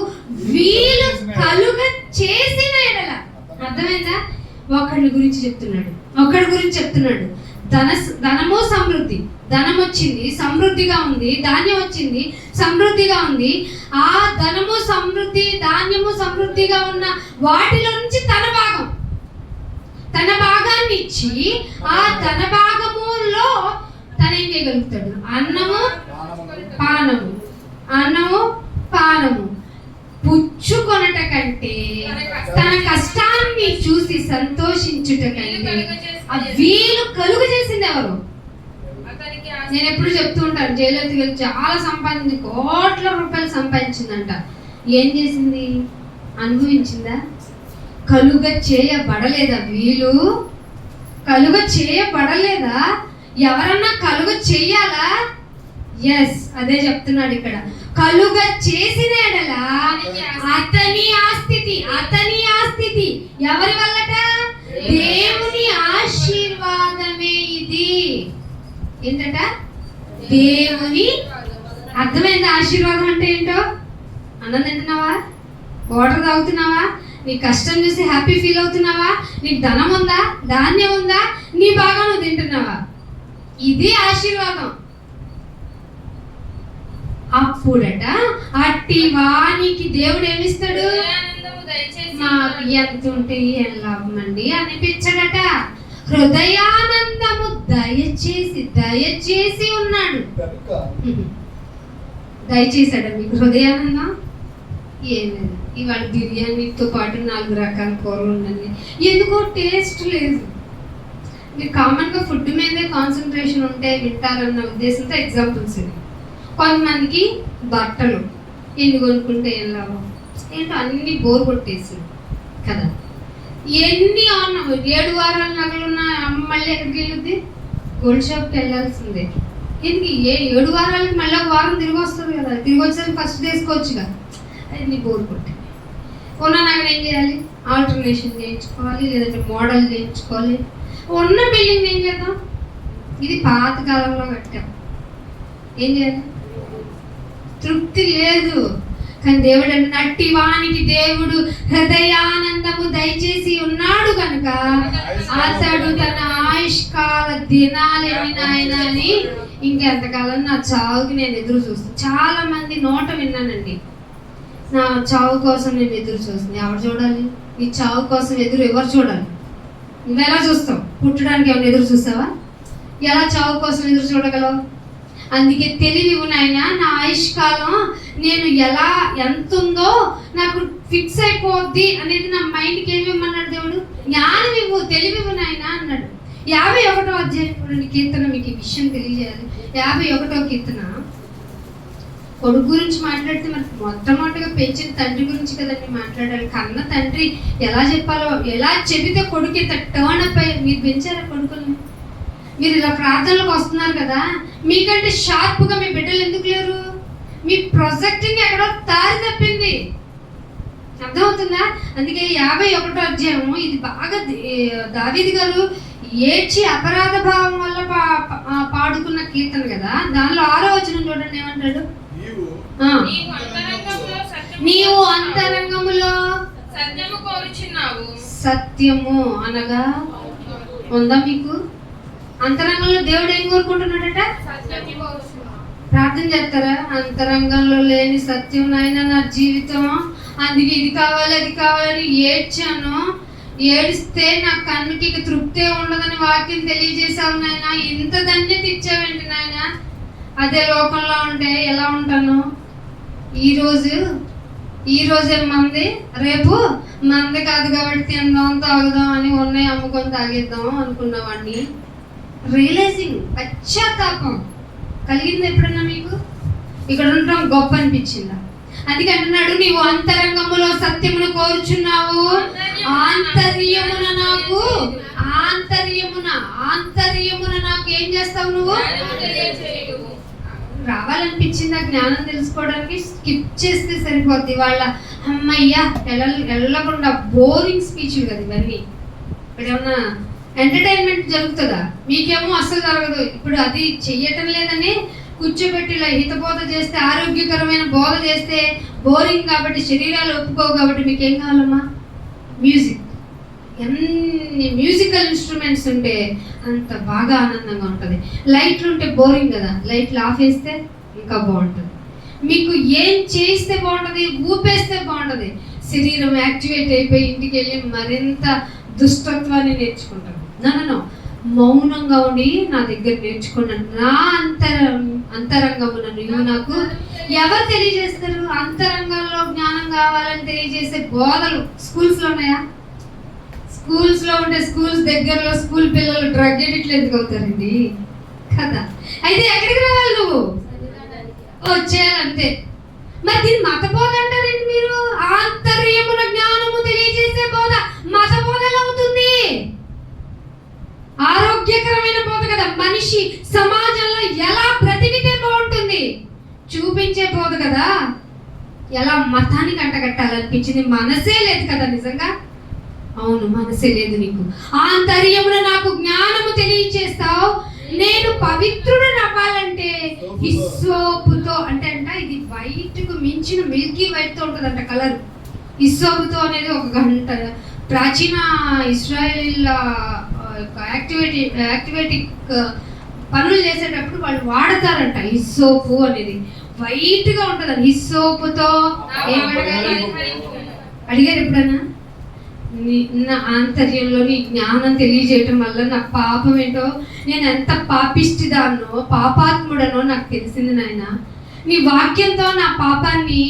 వీలు కలుగ చేసిన ఎడల. అర్థమైందా? ఒకడి గురించి చెప్తున్నాడు. ధనము సమృద్ధి, ధనం వచ్చింది సమృద్ధిగా ఉంది, ధాన్యం వచ్చింది సమృద్ధిగా ఉంది. ఆ ధనము సమృద్ధి ధాన్యము సమృద్ధిగా ఉన్న వాటిలో నుంచి తన భాగాన్ని ఇచ్చి ఆ తన భాగములో తనేం చేయగలుగుతాడు? అన్నము పానము పుచ్చుకొనట కంటే తన కష్టాన్ని చూసి సంతోషించుట కంటే వీలు కలుగు చేసింది ఎవరు? నేను ఎప్పుడు చెప్తూ ఉంటాను, జయలలిత గారు చాలా సంపాదించి కోట్ల రూపాయలు సంపాదించిందంట. ఏం చేసింది? అనుభవించిందా? కలుగ చేయబడలేదా? వీలు కలుగ చేయబడలేదా? ఎవరన్నా కలుగ చెయ్యాలా? ఎస్, అదే చెప్తున్నాడు ఇక్కడ. కలుగ చేసిన ఎడల అతని ఆస్తితి ఎవరి వల్లట? దేవుని ఆశీర్వాదమే ఇది. ఏంటట? దేవుని. అర్థమైంది ఆశీర్వాదం అంటే ఏంటో? అన్నం తింటున్నావా? వాటర్ తాగుతున్నావా? నీ కష్టం చూసి హ్యాపీ ఫీల్ అవుతున్నావా? నీకు ధనం ఉందా? ధాన్యం ఉందా? నీ బాగా నువ్వు తింటున్నావా? ఇది ఆశీర్వాదం. అప్పుడట అట్టి వానికి దేవుడు ఏమిస్తాడు? మాకు ఎంత ఉంటే ఏం లాభం అండి అనిపించడట. హృదయానందము దయచేసి ఉన్నాడు. దయచేసాడు మీకు హృదయానందం? ఏం లేదు. ఇవాళ బిర్యానీతో పాటు 4 రకాల కూరలు ఉండండి, ఎందుకో టేస్ట్ లేదు. మీరు కామన్గా ఫుడ్ మీదే కాన్సన్ట్రేషన్ ఉంటే వింటారన్న ఉద్దేశంతో ఎగ్జాంపుల్స్ ఇవి. కొంతమందికి బట్టలు ఎన్ని కొనుక్కుంటే ఏం లాభం, ఏంటో అన్ని బోర్ కొట్టేసి కదా. ఎన్ని 7 వారాల నగలు ఉన్న మళ్ళీ ఎక్కడికి వెళ్ళొద్ది? గోల్డ్ షాప్కి వెళ్ళాల్సిందే. ఎందుకు? 7 వారాలకి మళ్ళీ ఒక వారం తిరిగి వస్తుంది కదా. తిరిగి వచ్చేసరికి ఫస్ట్ తీసుకోవచ్చుగా. అన్ని బోర్ కొట్టాయి. ఉన్న నగలు ఏం చేయాలి? ఆల్టర్నేషన్ చేయించుకోవాలి, లేదంటే మోడల్ చేయించుకోవాలి. ఉన్న బిల్డింగ్ ఏం చేద్దాం? ఇది పాత కాలంలో కట్టాం, ఏం చేయాలి? తృప్తి లేదు. కానీ దేవుడు అన్నట్టి వానికి దేవుడు హృదయానందము దయచేసి ఉన్నాడు కనుక అతడు తన ఆయుష్కాల దినాలు ఎన్నినాయన అని ఇంకెంతకాలం నా చావుకి నేను ఎదురు చూస్తాను. చాలా మంది నోట విన్నానండి, నా చావు కోసం నేను ఎదురు చూస్తుంది. ఎవరు చూడాలి? నీ చావు కోసం ఎవరు చూడాలి? నువ్వు ఎలా చూస్తావు? పుట్టడానికి ఏమైనా ఎదురు చూస్తావా? ఎలా చావు కోసం ఎదురు చూడగలవు? అందుకే తెలివి నాయన, నా ఆయుష్కాలం నేను ఎంత ఉందో నాకు ఫిక్స్ అయిపోద్ది అనేది నా మైండ్కి ఏమి ఇవ్వమన్నాడు దేవుడు? జ్ఞానం ఇవ్వు, తెలివి నాయన అన్నాడు. 51వ అధ్యాయం కీర్తన, మీకు ఈ విషయం తెలియజేయాలి. 51వ కీర్తన కొడుకు గురించి మాట్లాడితే మరి మొట్టమొదటిగా పెంచిన తండ్రి గురించి కదండి మాట్లాడాలి. కన్న తండ్రి ఎలా చెప్పాలో, ఎలా చెబితే కొడుకు ఇంత టర్న్ అప్ అయ్యి. మీరు పెంచారా కొడుకుల్ని? మీరు ఇలా ప్రార్థనలకు వస్తున్నారు కదా, మీకంటే షార్ప్గా మీ బిడ్డలు ఎందుకు లేరు? మీ ప్రొజెక్టింగ్ ఎక్కడో దారి తప్పింది. అర్థమవుతుందా? అందుకే 51వ అధ్యాయము ఇది బాగా దావీదు గారు ఏడ్చి అపరాధ భావం వల్ల పాడుకున్న కీర్తన కదా. దానిలో 6వ వచనం చూడండి ఏమంటాడు? నీవు అంతరంగములో
సత్యము కోరుచున్నావు.
సత్యము అనగా ఉందా మీకు? అంతరంగంలో దేవుడు ఏం కోరుకుంటున్నాడట? ప్రార్థన చేస్తారా? అంతరంగంలో లేని సత్యం నాయన నా జీవితం, అందుకే ఇది కావాలి అది కావాలని ఏడ్చాను. ఏడిస్తే నా కన్నుకి తృప్తే ఉండదని వాక్యం తెలియజేసావు నాయన. ఇంత ధన్యత ఇచ్చావేంటి నాయన? అదే లోకంలో ఉంటే ఎలా ఉంటాను? ఈరోజే మంది, రేపు మంది కాదు కాబట్టి తిందాం తాగుదాం అని ఉన్నాయి అమ్ముకొని తాగేద్దాం అనుకున్నవాడిని. రియలైజింగ్, పశ్చాత్తాపం కలిగింది ఎప్పుడన్నా మీకు? ఇక్కడ ఉండటం గొప్ప అనిపించిందా? అందుకే అంటున్నాడు, నీవు అంతరంగములో సత్యమును కోరుచున్నావు, ఆంతర్యమున నాకు ఏం చేస్తావు? నువ్వు రావాలనిపించింది ఆ జ్ఞానం తెలుసుకోవడానికి, స్కిప్ చేస్తే సరిపోద్ది. వాళ్ళ అమ్మయ్యా వెళ్ళకుండా బోరింగ్ స్పీచ్లు కదా ఇవన్నీ. ఇక్కడ ఏమన్నా ఎంటర్టైన్మెంట్ జరుగుతుందా? మీకేమో అస్సలు జరగదు. ఇప్పుడు అది చెయ్యటం లేదని కూర్చోబెట్టి ఇలా హితబోధ చేస్తే, ఆరోగ్యకరమైన బోధ చేస్తే బోరింగ్ కాబట్టి, శరీరాలు ఒప్పుకోవు కాబట్టి మీకేం కావాలమ్మా? మ్యూజిక్. ఎన్ని మ్యూజికల్ ఇన్స్ట్రుమెంట్స్ ఉంటే అంత బాగా ఆనందంగా ఉంటుంది. లైట్లు ఉంటే బోరింగ్ కదా, లైట్లు ఆఫ్ వేస్తే ఇంకా బాగుంటుంది. మీకు ఏం చేస్తే బాగుంటుంది? ఊపేస్తే బాగుంటుంది. శరీరం యాక్టివేట్ అయిపోయి ఇంటికి వెళ్ళి మరింత దుష్టత్వాన్ని నేర్చుకుంటాను. నన్ను మౌనంగా ఉండి నా దగ్గర నేర్చుకున్నాను. నా అంతరంగమున నువ్వు నాకు ఎవరు తెలియజేస్తారు? అంతరంగంలో జ్ఞానం కావాలని తెలియజేసే బోధలు స్కూల్స్లో ఉన్నాయా? స్కూల్స్లో ఉంటే స్కూల్స్ దగ్గరలో స్కూల్ పిల్లలు డ్రగ్ ఎడిక్ట్లు ఎందుకు అవుతారండి కదా? అయితే ఎక్కడికి రావాలి? నువ్వు వచ్చేయాలంతే. మరి దీన్ని మత బోధ అంటారండి మీరు? ఆంతర్యమున జ్ఞానము తెలియజేసే బోధ మత బోధ ఎలా అవుతుంది? ఆరోగ్యకరమైన బోధ కదా. మనిషి సమాజంలో ఎలా బ్రతికితే బాగుంటుంది చూపించే బోధ కదా. ఎలా మతానికి అంటగట్టాలనిపించింది? మనసే లేదు కదా నిజంగా. అవును, మనసే లేదు నీకు. ఆంతర్యమున నాకు జ్ఞానము తెలియజేస్తావు. నేను పవిత్రుడు అవ్వాలంటే హిస్సోపుతో అంటే ఇది వైట్ కు మించిన మిల్కీ వైట్ తో ఉంటుందంట కలర్. హిస్సోపుతో అనేది ఒక గంట ప్రాచీన ఇస్రాయేల్ యాక్టివేటిక్ పనులు చేసేటప్పుడు వాళ్ళు వాడతారంట హిస్సోపు అనేది. వైట్ గా ఉంటుందంట. హిస్సోపుతో అడిగారు ఎప్పుడన్నా? నా ఆంతర్యంలో నీ జ్ఞానం తెలియజేయటం వల్ల నా పాపం ఏంటో, నేను ఎంత పాపిష్టిదాన్నో పాపాత్ముడనో నాకు తెలిసింది నాయన. నీ వాక్యంతో నా పాపాన్ని,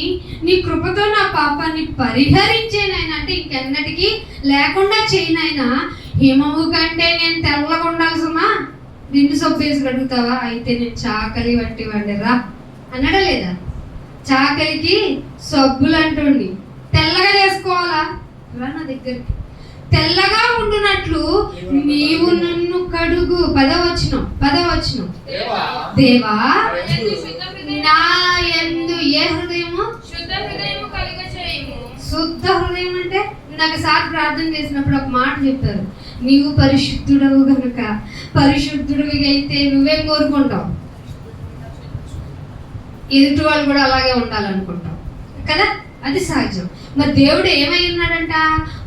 నీ కృపతో నా పాపాన్ని పరిహరించే నాయన. అంటే ఇంకెన్నటికీ లేకుండా చేయనైనా. హిమము కంటే నేను తెల్లగా ఉండాలి సుమా, నిన్ను సొప్పేసి అడుగుతావా? అయితే నేను చాకలి వంటి వాడిరా అన్నాడా లేదా? చాకలికి సబ్బులు అంటుండి తెల్లగా చేసుకోవాలా? రా నా దగ్గరికి. తెల్లగా ఉండునట్లు నీవు నన్ను కడుగు. పదవచనం దేవా నా యందు ఏ హృదయము? శుద్ధ హృదయం అంటే ఇందాక సార్ ప్రార్థన చేసినప్పుడు ఒక మాట చెప్పారు, నీవు పరిశుద్ధుడవు గనుక. పరిశుద్ధుడివి అయితే నువ్వేం కోరుకుంటావు? ఎదుటి వాళ్ళు కూడా అలాగే ఉండాలనుకుంటావు కదా, అది సహజం. మరి దేవుడు ఏమై ఉన్నాడంట?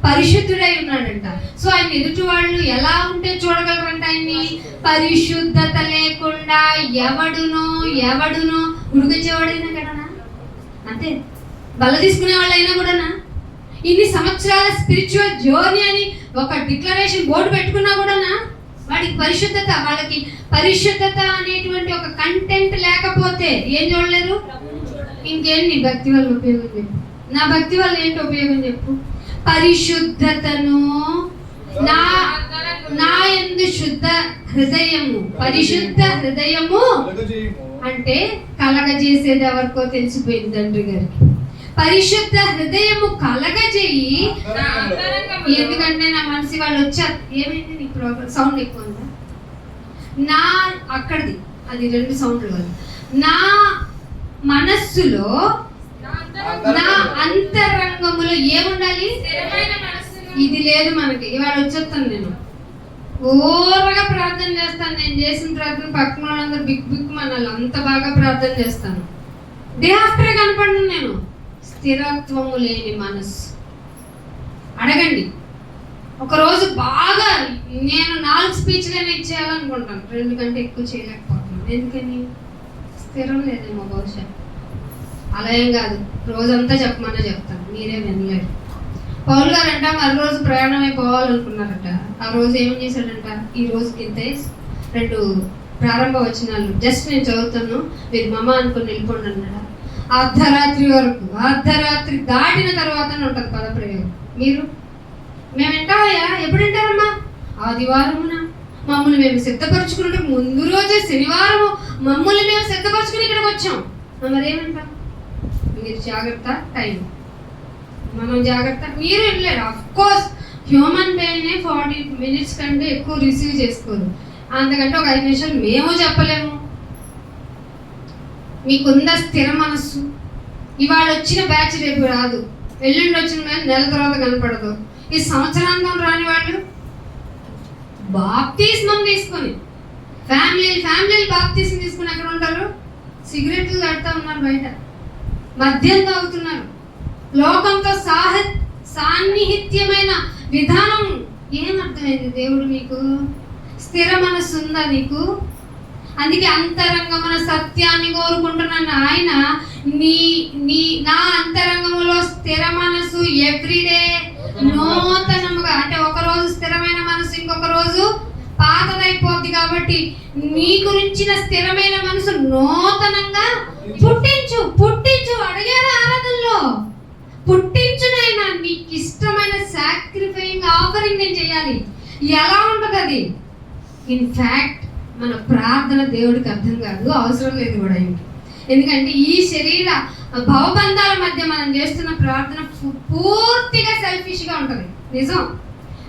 పరిశుద్ధుడై ఉన్నాడంట. సో ఆయన ఎదుటి వాళ్ళు ఎలా ఉంటే చూడగలరంట ఆయన్ని? పరిశుద్ధత లేకుండా ఎవడునో ఉడికొచ్చేవాడైనా కదనా, అంతే. బల తీసుకునే వాళ్ళు అయినా కూడానా, ఇన్ని సంవత్సరాల స్పిరిచువల్ జర్నీ అని ఒక డిక్లరేషన్ బోర్డు పెట్టుకున్నా కూడానా వాళ్ళకి పరిశుద్ధత అనేటువంటి ఒక కంటెంట్ లేకపోతే ఏం చూడలేరు. ఇంకేం నీ భక్తి వల్ల ఉపయోగం చెప్పు? నా భక్తి వల్ల ఏంటి ఉపయోగం చెప్పు? పరిశుద్ధతను నా యందు శుద్ధ హృదయము, పరిశుద్ధ హృదయము అంటే కలగజేసేది ఎవరికో తెలిసిపోయింది తండ్రి గారికి. పరిశుద్ధ హృదయము కలగజేయి. ఎందుకంటే నా మనసు వాళ్ళు వచ్చారు. ఏమైంది నీ ప్రోగ్రామ్ సౌండ్ ఎక్కువ ఉందా? నా అక్కడిది అది 2 సౌండ్లు కాదు. నా మనస్సులో నా అంతరంగములో ఏముండాలి? ఇది లేదు మనకి. ఇవాళ వచ్చేస్తాను నేను ఓరగా ప్రార్థన చేస్తాను. నేను చేసిన ప్రార్థన పక్కన వాళ్ళందరూ బిగ్ బిగ్ మనాలి, అంత బాగా ప్రార్థన చేస్తాను. డే ఆఫ్టర్ కనపడను నేను. స్థిరత్వము లేని మనస్సు. అడగండి. ఒకరోజు బాగా నేను 4 స్పీచ్లైనా ఇచ్చేయాలనుకుంటాను, 2 కంటే ఎక్కువ చేయలేకపోతున్నాను. ఎందుకని? స్థిరం లేదేమో బహుశా. అలా ఏం కాదు, రోజంతా చెప్పమన్నా చెప్తాను, మీరే వినలేరు. పౌలు గారు అంట మరో రోజు ప్రయాణం అయిపోవాలనుకున్నారట. ఆ రోజు ఏం చేశాడంట? ఈ రోజు ఇంతే 2 ప్రారంభ వచనాలు జస్ట్ నేను చదువుతాను, మీరు మమ్మ అనుకుని వెళ్ళిపోండి అన్నాడు. అర్ధరాత్రి వరకు, అర్ధరాత్రి దాటిన తర్వాత ఉంటుంది పదప్రయోగం. మేము వింటామయ్యా. ఎప్పుడు వింటారమ్మా? ఆదివారమున మమ్మల్ని మేము సిద్ధపరచుకుంటే ముందు రోజే శనివారము మమ్మల్ని మేము సిద్ధపరచుకుని ఇక్కడికి వచ్చాం. మరేమంటాం? మీరు జాగ్రత్త, టైం మనం జాగ్రత్త. మీరు వెళ్ళలేరు. Of course human being 40 minutes కంటే ఎక్కువ రిసీవ్ చేసుకోరు. అంతకంటే ఒక 5 నిమిషాలు మేము చెప్పలేము. మీకుందా స్థిర మనస్సు? ఇవాళ వచ్చిన బ్యాచ్ రేపు రాదు, ఎల్లుండి వచ్చిన నెల తర్వాత కనపడదు. ఈ సంవత్సరాంతం రాని వాళ్ళు బాప్తిస్మం తీసుకొని ఫ్యామిలీ బాప్తిస్మం తీసుకుని ఎక్కడ ఉంటారు? సిగరెట్లు కడతా ఉన్నారు, బయట మద్యం తాగుతున్నారు. లోకంతో సాన్నిహిత్యమైన విధానం. ఏమర్థమైంది? దేవుడు మీకు స్థిర మనస్సు ఉందా నీకు? అందుకే అంతరంగమున సత్యాన్ని కోరుకుంటున్నాను. ఆయన నా అంతరంగములో స్థిర మనసు ఎవ్రీడే నూతనముగా, అంటే ఒక రోజు స్థిరమైన మనసు, ఇంకొక రోజు పాతదైపోద్ది. కాబట్టి నీ గురించిన స్థిరమైన మనసు నూతనంగా పుట్టించు. అడిగారు ఆరాధనలో, పుట్టించునైనా నీకు ఇష్టమైన సాక్రిఫైయింగ్ ఆఫరింగ్ నేను చేయాలి. ఎలా ఉంటుంది అది? ఇన్ఫ్యాక్ట్ మన ప్రార్థన దేవుడికి అర్థం కాదు, అవసరం లేదు కూడా. ఎందుకంటే ఈ శరీర భవబంధాల మధ్య మనం చేస్తున్న ప్రార్థన పూర్తిగా సెల్ఫిష్గా ఉంటుంది. నిజం.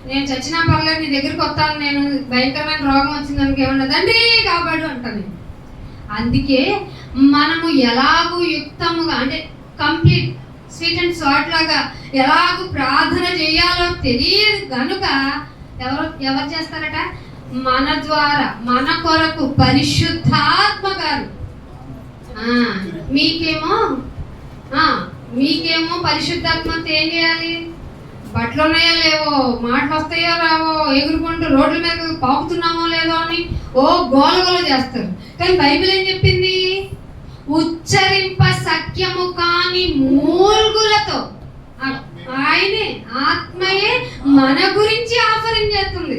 నేను చచ్చినా పర్లేదు, నీ దగ్గరికి వస్తాను, నేను భయంకరమైన రోగం వచ్చిందానికి ఏమన్నా తండ్రి కాపాడు అంటాను. అందుకే మనము ఎలాగూ యుక్తముగా, అంటే కంప్లీట్ స్వీట్ అండ్ సాల్ట్ లాగా ఎలాగూ ప్రార్థన చేయాలో తెలియదు కనుక ఎవరు చేస్తారట? మన ద్వారా, మన కొరకు పరిశుద్ధాత్మ గారు. మీకేమో పరిశుద్ధాత్మతో ఏం చేయాలి? బట్టలు ఉన్నాయో లేవో, మాటలు వస్తాయో రావో, ఎగురుకుంటూ రోడ్ల మీద పాకుతున్నామో లేదో అని గోలగోల చేస్తారు. కానీ బైబిల్ ఏం చెప్పింది? ఉచ్చరింప సఖ్యము కాని మూల్గులతో ఆయనే ఆత్మయే మన గురించి ఆఫరింగ్ చేస్తుంది.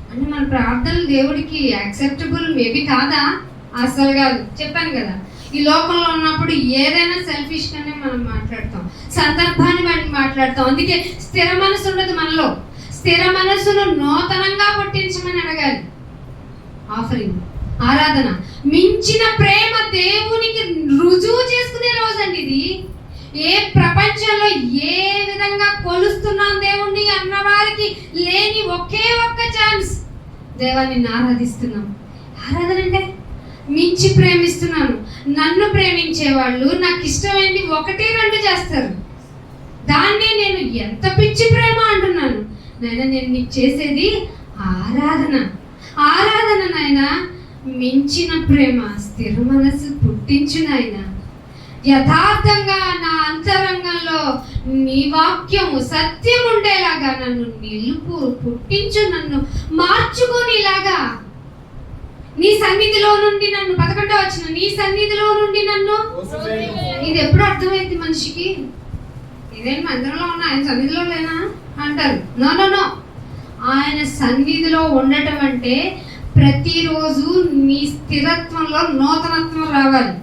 అంటే మన ప్రార్థనలు దేవుడికి యాక్సెప్టబుల్ మేబీ కాదా? అసలు కాదు. చెప్పాను కదా, ఈ లోకంలో ఉన్నప్పుడు ఏదైనా సెల్ఫిష్ గానే మనం మాట్లాడతాం, సందర్భాన్ని బట్టి మాట్లాడతాం. అందుకే స్థిర మనసు ఉండదు మనలో. స్థిర మనసును నూతనంగా పుట్టించమని అడగాలి. ఆఫరింగ్, ఆరాధన, మించిన ప్రేమ దేవునికి రుజువు చేసుకునే రోజు అండి ఇది. ఏ ప్రపంచంలో ఏ విధంగా కొలుస్తున్నాం దేవుణ్ణి అన్నవారికి లేని ఒకే ఒక్క ఛాన్స్, దేవాన్ని ఆరాధిస్తున్నాం. ఆరాధన అంటే మించి ప్రేమిస్తున్నాను. నన్ను ప్రేమించే వాళ్ళు నాకు ఇష్టమైంది 1-2 చేస్తారు. దాన్నే నేను ఎంత పిచ్చి ప్రేమ అంటున్నాను. నాయన నేను నీకు చేసేది ఆరాధన. నాయన మించిన ప్రేమ, స్థిర మనసు పుట్టించు నాయన. యథార్థంగా నా అంతరంగంలో నీ వాక్యము సత్యం ఉండేలాగా నన్ను నిలుపు, పుట్టించు, నన్ను మార్చుకోనిలాగా. నీ సన్నిధిలో నుండి నన్ను 11వ వచనం, నీ సన్నిధిలో నుండి నన్ను. ఇది ఎప్పుడు అర్థమైంది మనిషికి? ఇదేం మందిరంలో ఉన్నా ఆయన సన్నిధిలో లేనా అంటారు. నో, ఆయన సన్నిధిలో ఉండటం అంటే ప్రతిరోజు నీ స్థిరత్వంలో నూతనత్వం రావాలి.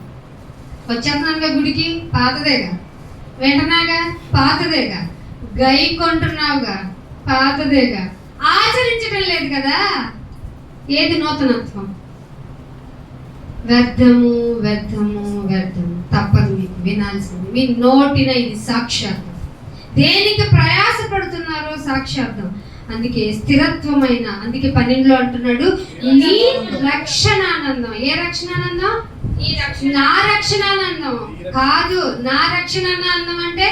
వచ్చేస్తున్నానుగా గుడికి, పాతదేగా. వెంటనాగా, పాతదేగా. గై కొంటున్నావుగా, పాతదేగా. ఆచరించడం లేదు కదా. ఏది నూతనత్వం? వ్యర్థము వ్యర్థము వ్యర్థము. తప్పదు, మీకు వినాల్సింది. మీ నోటిన ఇది సాక్షార్థం. దేనికి ప్రయాసపడుతున్నారో సాక్షార్థం. అందుకే స్థిరత్వమైన, అందుకే 12లో అంటున్నాడు, నీ రక్షణానందం. ఏ రక్షణానందం? నా రక్షణానందం కాదు. నా రక్షణానందం అంటే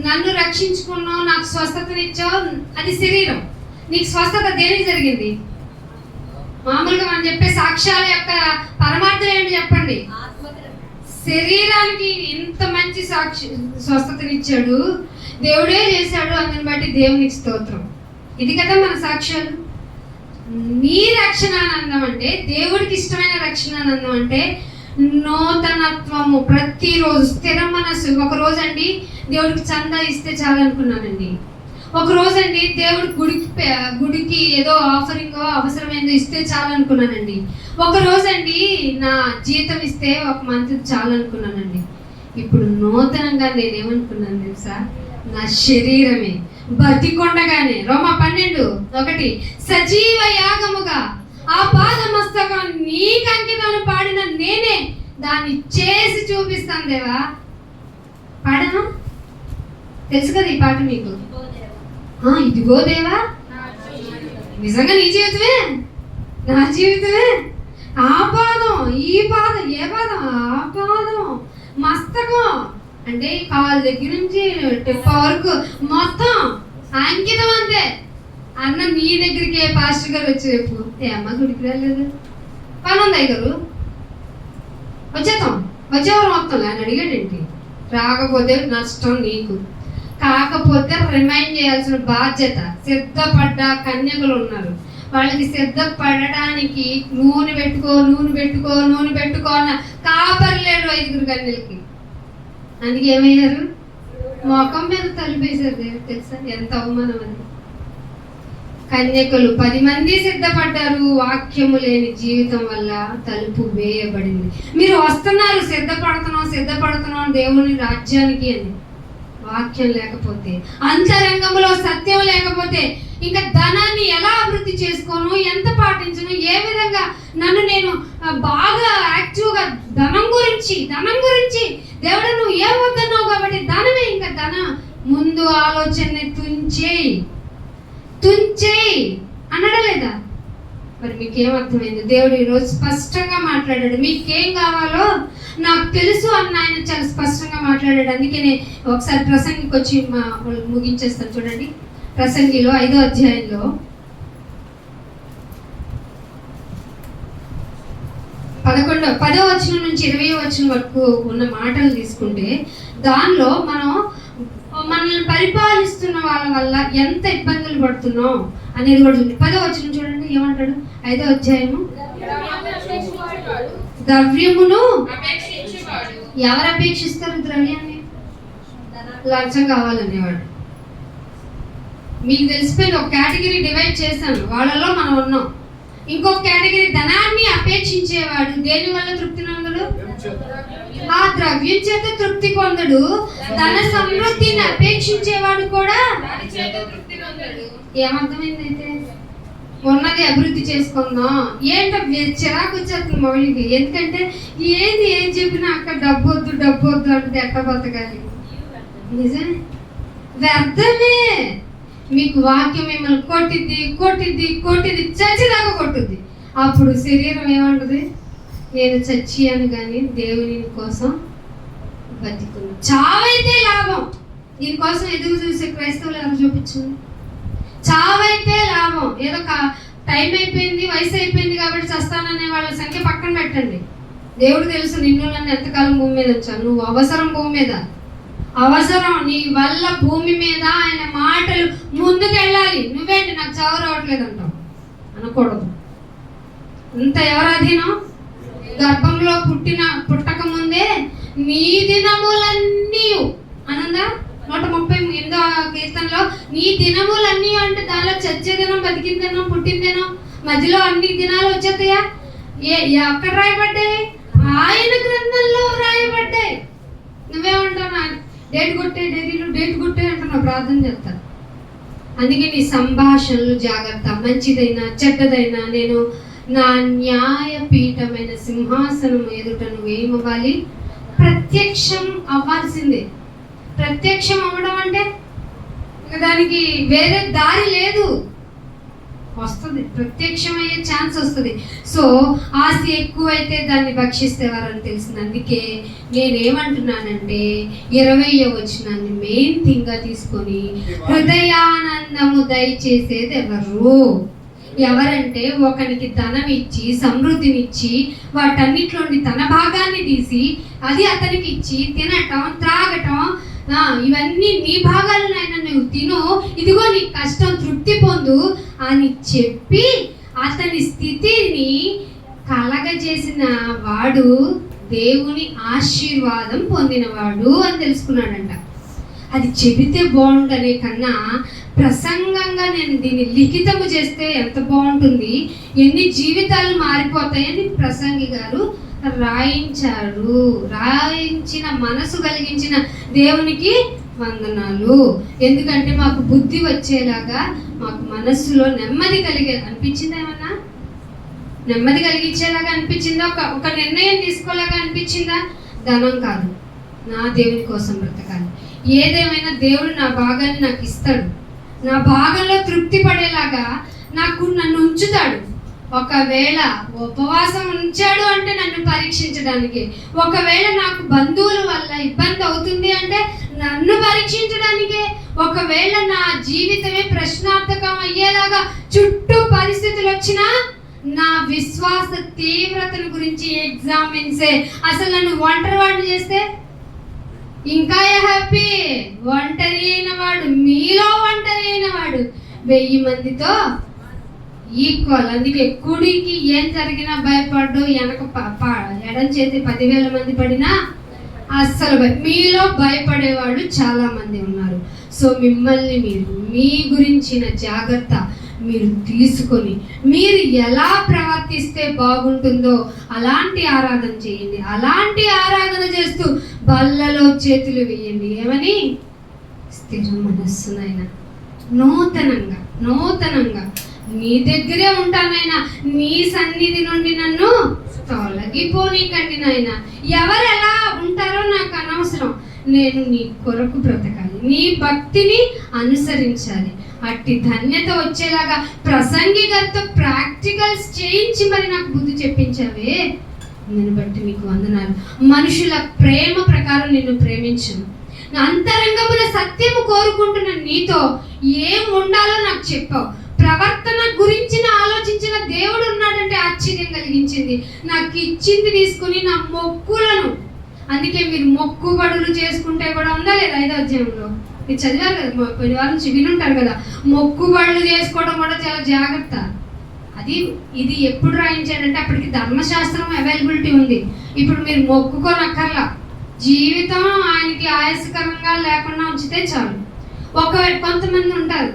నన్ను రక్షించుకున్నావు, నాకు స్వస్థతనిచ్చావు, అది శరీరం. నీకు స్వస్థత దేనికి జరిగింది? మామూలుగా మనం చెప్పే సాక్ష్యాల యొక్క పరమార్థం ఏంటి చెప్పండి? శరీరానికి ఇంత మంచి స్వస్థతనిచ్చాడు, దేవుడే చేశాడు, అందుని బట్టి దేవునికి స్తోత్రం. ఇది కదా మన సాక్ష్యాలు. నీ రక్షణానందం అంటే, దేవుడికి ఇష్టమైన రక్షణానందం అంటే నూతనత్వము. ప్రతిరోజు స్థిర మనస్సు. ఒక రోజు అండి దేవుడికి చందా ఇస్తే చాలనుకున్నానండి. ఒక రోజు అండి దేవుడి గుడికి ఏదో ఆఫరింగ్ అవసరమైందో ఇస్తే చాలనుకున్నానండి. ఒక రోజు అండి నా జీతం ఇస్తే ఒక మంత్ చాలనుకున్నానండి. ఇప్పుడు నూతనంగా నేనేమనుకున్నాను తెలుసా? నా శరీరమే బతికొండగానే రోమా 12:1 సజీవ యాగముగా ఆ పాదమస్తకం నీకు అంకితం పాడిన నేనే దాన్ని చేసి చూపిస్తాను దేవా. పాడనా? తెలుసు కదా ఈ పాట మీకు. ఇదిగో దేవా, నిజంగా నీ జీవితమే, నా జీవితమే. ఆ పాదం, ఈ పాదం, ఏ పాదం? ఆ పాదం మస్తకం అంటే కాలు దగ్గర నుంచి టిప్ప వరకు మొత్తం అంకితం. అంతే. అన్న నీ దగ్గరికి పాస్టర్ గారు వచ్చి రేపు ఏ అమ్మ గుడికి రాలేదు, పని ఉంది అయ్యగారు, వచ్చేవారు మొత్తం అని అడిగాడేంటి? రాకపోతే నష్టం నీకు, కాకపోతే రిమైండ్ చేయాల్సిన బాధ్యత. సిద్ధపడ్డ కన్యకులు ఉన్నారు, వాళ్ళకి సిద్ధపడడానికి నూనె పెట్టుకో అన్న కాపరి లేడు 5 కన్యలకి. అందుకే ఏమయ్యారు? మొఖం మీద తలుపేశారు. తెలుసా ఎంత అవమానం అది? కన్యకులు 10 మంది సిద్ధపడ్డారు, వాక్యము లేని జీవితం వల్ల తలుపు వేయబడింది. మీరు వస్తున్నారు సిద్ధపడుతున్నాం దేవుని రాజ్యానికి అని. వాక్యం లేకపోతే, అంతరంగంలో సత్యం లేకపోతే, ఇంకా ధనాన్ని ఎలా అభివృద్ధి చేసుకోను, ఎంత పాటించను, ఏ విధంగా నన్ను నేను బాగా యాక్టివ్గా ధనం గురించి దేవుడు నువ్వు ఏమొద్దన్నావు కాబట్టి ధనమే, ఇంకా ధనం ముందు ఆలోచన తుంచేయి అన్నడా లేదా? మరి మీకేం అర్థమైంది? దేవుడు ఈరోజు స్పష్టంగా మాట్లాడాడు. మీకేం కావాలో నాకు తెలుసు అన్న ఆయన చాలా స్పష్టంగా మాట్లాడాడు. అందుకే నేను ఒకసారి ప్రసంగికి వచ్చి ముగించేస్తాను. చూడండి, ప్రసంగిలో 5వ అధ్యాయంలో 10వ వచనం నుంచి 20వ వచనం వరకు ఉన్న మాటలు తీసుకుంటే, దానిలో మనల్ని పరిపాలిస్తున్న వాళ్ళ వల్ల ఎంత ఇబ్బందులు పడుతున్నాం అనేది కూడా చూడండి. 10వ వచనం చూడండి ఏమంటాడు? 5వ అధ్యాయము, ద్రవ్యమును ఎవరు అపేక్షిస్తారు? ద్రవ్యాన్ని లంచం కావాలనేవాడు. మీకు తెలిసిపోయింది. ఒక కేటగిరీ డివైడ్ చేశాను, వాళ్ళలో మనం ఉన్నాం. ఇంకొక కేటగిరీ ధనాన్ని అపేక్షించేవాడు. దేని వల్ల తృప్తి పొందడు? ఆ ద్రవ్యం చేత తృప్తి పొందడు. ధన సమృద్ధిని అపేక్షించేవాడు కూడా ఏమర్థమైంది? అయితే ఉన్నది అభివృద్ధి చేసుకుందాం ఏంటో చిరాకు వచ్చేస్తుంది మౌలికి. ఎందుకంటే ఏం చెప్పినా అక్కడ డబ్బు వద్దు అంటే ఎట్ట బతకాలి? నిజమే, వ్యర్థమే. మీకు వాక్యం మిమ్మల్ని కొట్టిద్ది చచ్చిదాకా కొట్టుద్ది. అప్పుడు శరీరం ఏమంటుంది? నేను చచ్చియాను కానీ దేవుని కోసం బతికును. చావైతే లాభం. దీనికోసం ఎదుగు చూసే క్రైస్తవులు ఎవరు చూపించింది? చావైతే లాభం. ఏదో టైం అయిపోయింది, వయసు అయిపోయింది కాబట్టి చస్తాననే వాళ్ళ సంఖ్య పక్కన పెట్టండి. దేవుడు తెలుసు నిన్ను నన్ను ఎంతకాలం భూమి మీద వచ్చాను. నువ్వు అవసరం భూమి మీద, అవసరం నీ వల్ల భూమి మీద ఆయన మాటలు ముందుకెళ్ళాలి. నువ్వేంటి నాకు చావు రావట్లేదు అంటావు అనకూడదు. ఇంత ఎవరాధీనం? గర్భంలో పుట్టక ముందే నీ దినములన్నీ అనందా 138వ కీర్తనలో నీ దినములన్నీ అంటే దానిలో చచ్చే దినం, బతికిన దినం, పుట్టిన దినం, మధ్యలో అన్ని దినాలు వచ్చేస్తాయా? ఎక్కడ రాయబడ్డాయి? ఆయన గ్రంథంలో రాయబడ్డాయి. నువ్వేమంటావు? డేట్ కొట్టే, డైరీలో డేట్ కొట్టే అంటున్నావు, ప్రార్థన చేస్తాను. అందుకే నీ సంభాషణలు జాగ్రత్త. మంచిదైనా చెడ్డదైనా నేను నా న్యాయపీఠమైన సింహాసనం ఎదుట నువ్వేమవ్వాలి? ప్రత్యక్షం అవ్వాల్సిందే. ప్రత్యక్షం అవ్వడం అంటే ఇక దానికి వేరే దారి లేదు, వస్తుంది, ప్రత్యక్షమయ్యే ఛాన్స్ వస్తుంది. సో ఆశ ఎక్కువైతే దాన్ని భక్షిస్తేవారని తెలిసింది. అందుకే నేనేమంటున్నానంటే 20వ వచనాన్ని మెయిన్ థింగ్గా తీసుకొని, హృదయానందము దయచేసేది ఎవరంటే ఒకనికి ధనం ఇచ్చి సమృద్ధినిచ్చి వాటన్నిటిలోని తన భాగాన్ని తీసి అది అతనికి ఇచ్చి తినటం త్రాగటం, ఇవన్నీ నీ భాగాలనైనా నువ్వు తిను, ఇదిగో నీ కష్టం తృప్తి పొందు అని చెప్పి అతని స్థితిని కలగజేసిన వాడు దేవుని ఆశీర్వాదం పొందినవాడు అని తెలుసుకున్నాడంట. అది చెబితే బాగుండనే కన్నా ప్రసంగంగా నేను దీన్ని లిఖితము చేస్తే ఎంత బాగుంటుంది, ఎన్ని జీవితాలు మారిపోతాయని ప్రసంగి గారు రాయించాడు. రాయించిన మనసు కలిగించిన దేవునికి వందనాలు. ఎందుకంటే మాకు బుద్ధి వచ్చేలాగా, మాకు మనస్సులో నెమ్మది కలిగే అనిపించింది. ఏమన్నా నెమ్మది కలిగించేలాగా అనిపించిందా? ఒక నిర్ణయం తీసుకోలాగా అనిపించిందా? ధనం కాదు, నా దేవుని కోసం బ్రతకాలి. ఏదేమైనా దేవుడు నా భాగాన్ని నాకు ఇస్తాడు, నా భాగంలో తృప్తి పడేలాగా నన్ను ఉంచుతాడు. ఒకవేళ ఉపవాసం ఉంచాడు అంటే నన్ను పరీక్షించడానికి, ఒకవేళ నాకు బంధువుల వల్ల ఇబ్బంది అవుతుంది అంటే నన్ను పరీక్షించడానికే, ఒకవేళ నా జీవితమే ప్రశ్నార్థకం అయ్యేలాగా చుట్టూ పరిస్థితులు వచ్చినా నా విశ్వాస తీవ్రతను గురించి ఎగ్జామిన్సే. అసలు నన్ను ఒంటరివాడిని చేస్తే ఇంకా హ్యాపీ. ఒంటరి అయిన వాడు, మీలో ఒంటరి అయిన వాడు 1000 మందితో ఈక్వల్. అందుకే కుడికి ఏం జరిగినా భయపడ్డు, వెనక ఎడం చేతి 10,000 మంది పడినా అస్సలు మీలో భయపడేవాళ్ళు చాలా మంది ఉన్నారు. సో మిమ్మల్ని మీరు, మీ గురించిన జాగ్రత్త మీరు తీసుకొని మీరు ఎలా ప్రవర్తిస్తే బాగుంటుందో అలాంటి ఆరాధన చేయండి. అలాంటి ఆరాధన చేస్తూ బల్లలో చేతులు వేయండి. ఏమని? స్థిర మనస్సునైనా నూతనంగా నీ దగ్గరే ఉంటానైనా, నీ సన్నిధి నుండి నన్ను తొలగిపోనీకండి నాయన. ఎవరు ఎలా ఉంటారో నాకు అనవసరం, నేను నీ కొరకు బ్రతకాలి, నీ భక్తిని అనుసరించాలి. అట్టి ధన్యత వచ్చేలాగా ప్రసంగి గారితో ప్రాక్టికల్స్ చేయించి మరి నాకు బుద్ధి చెప్పించావే, నిన్ను బట్టి నీకు వందనాలు. మనుషుల ప్రేమ ప్రకారం నిన్ను ప్రేమించను, నా అంతరంగమున సత్యము కోరుకుంటున్న నీతో ఏం ఉండాలో నాకు చెప్పావు. ప్రవర్తన గురించిన ఆలోచించిన దేవుడు ఉన్నాడంటే ఆశ్చర్యం కలిగించింది. నాకు ఇచ్చింది తీసుకుని నా మొక్కులను, అందుకే మీరు మొక్కుబడులు చేసుకుంటే కూడా ఉందా లేదా? 5వ అధ్యాయంలో మీరు చదివారు కదా, కొన్ని వారి నుంచి వినుంటారు కదా. మొక్కుబడులు చేసుకోవడం కూడా చాలా జాగ్రత్త. ఇది ఎప్పుడు రాయించాడంటే అప్పటికి ధర్మశాస్త్రం అవైలబిలిటీ ఉంది. ఇప్పుడు మీరు మొక్కుకోనక్కర్లా, జీవితం ఆయనకి ఆయాసకరంగా లేకుండా ఉంచితే చాలు. కొంతమంది ఉంటారు,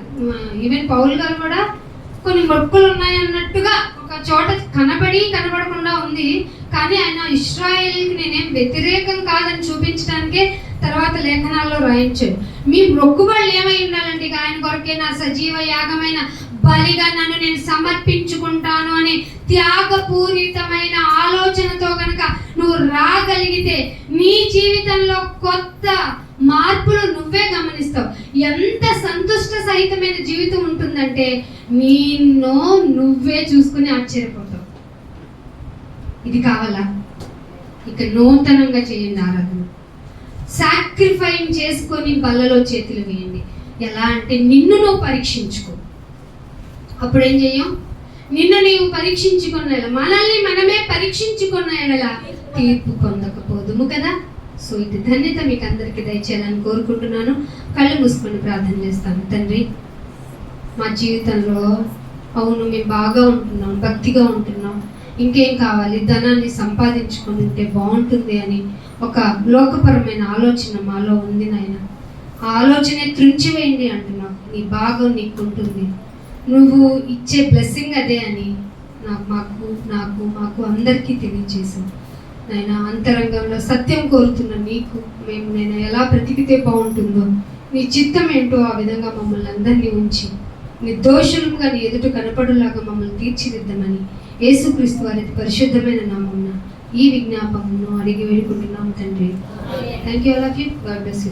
ఈవెన్ పౌలు గారు కూడా కొన్ని మొక్కులు ఉన్నాయన్నట్టుగా ఒక చోట కనబడకుండా ఉంది, కానీ ఆయన ఇశ్రాయేలుకి నేనేం వ్యతిరేకం కాదని చూపించడానికే తర్వాత లేఖనాల్లో రాయించాడు. మీ మొక్కుబడులు ఏమై ఉండాలంటే ఆయన కొరకే నా సజీవ యాగమైన బలిగా నన్ను నేను సమర్పించుకుంటాను అనే త్యాగపూరితమైన ఆలోచనతో కనుక నువ్వు రాగలిగితే నీ జీవితంలో కొత్త మార్పులు నువ్వే గమనిస్తావు. ఎంత సంతుష్ట సహితమైన జీవితం ఉంటుందంటే నిన్ను నువ్వే చూసుకుని ఆశ్చర్యపోతావు. ఇది కావాలా? ఇక నూతనంగా చేయండి ఆరాధన. సాక్రిఫైన్ చేసుకొని బల్లలో చేతులు వేయండి. ఎలా అంటే నిన్ను నువ్వు పరీక్షించుకో. అప్పుడు ఏం చెయ్యం? నిన్ను నీవు పరీక్షించుకున్న మనల్ని మనమే పరీక్షించుకున్న ఎడల తీర్పు పొందకపోదుము కదా. సో ఇది ధన్యత మీకు అందరికీ దయచేయాలని కోరుకుంటున్నాను. కళ్ళు మూసుకొని ప్రార్థన చేస్తాను. తండ్రి, మా జీవితంలో అవును మేము బాగా ఉంటున్నాం, భక్తిగా ఉంటున్నాం, ఇంకేం కావాలి, ధనాన్ని సంపాదించుకొని ఉంటే బాగుంటుంది అని ఒక లోకపరమైన ఆలోచన మాలో ఉంది నాయన. ఆ ఆలోచనే త్రుంచివేయండి అంటున్నావు. నీ భాగం నీకు ఉంటుంది, నువ్వు ఇచ్చే బ్లెస్సింగ్ అదే అని మాకు అందరికీ తెలియజేసావు నాయన. అంతరంగంలో సత్యం కోరుతున్న నీకు నేను ఎలా బ్రతికితే బాగుంటుందో, నీ చిత్తం ఏంటో ఆ విధంగా మమ్మల్ని అందరినీ ఉంచి నిర్దోషులుగా నీ ఎదుట కనపడులాగా మమ్మల్ని తీర్చిదిద్దమని యేసుక్రీస్తు వారి పరిశుద్ధమైన నామమున ఈ విజ్ఞాపనను అడిగి వేడుకుంటున్నాము తండ్రి. Thank you all of you. God bless you.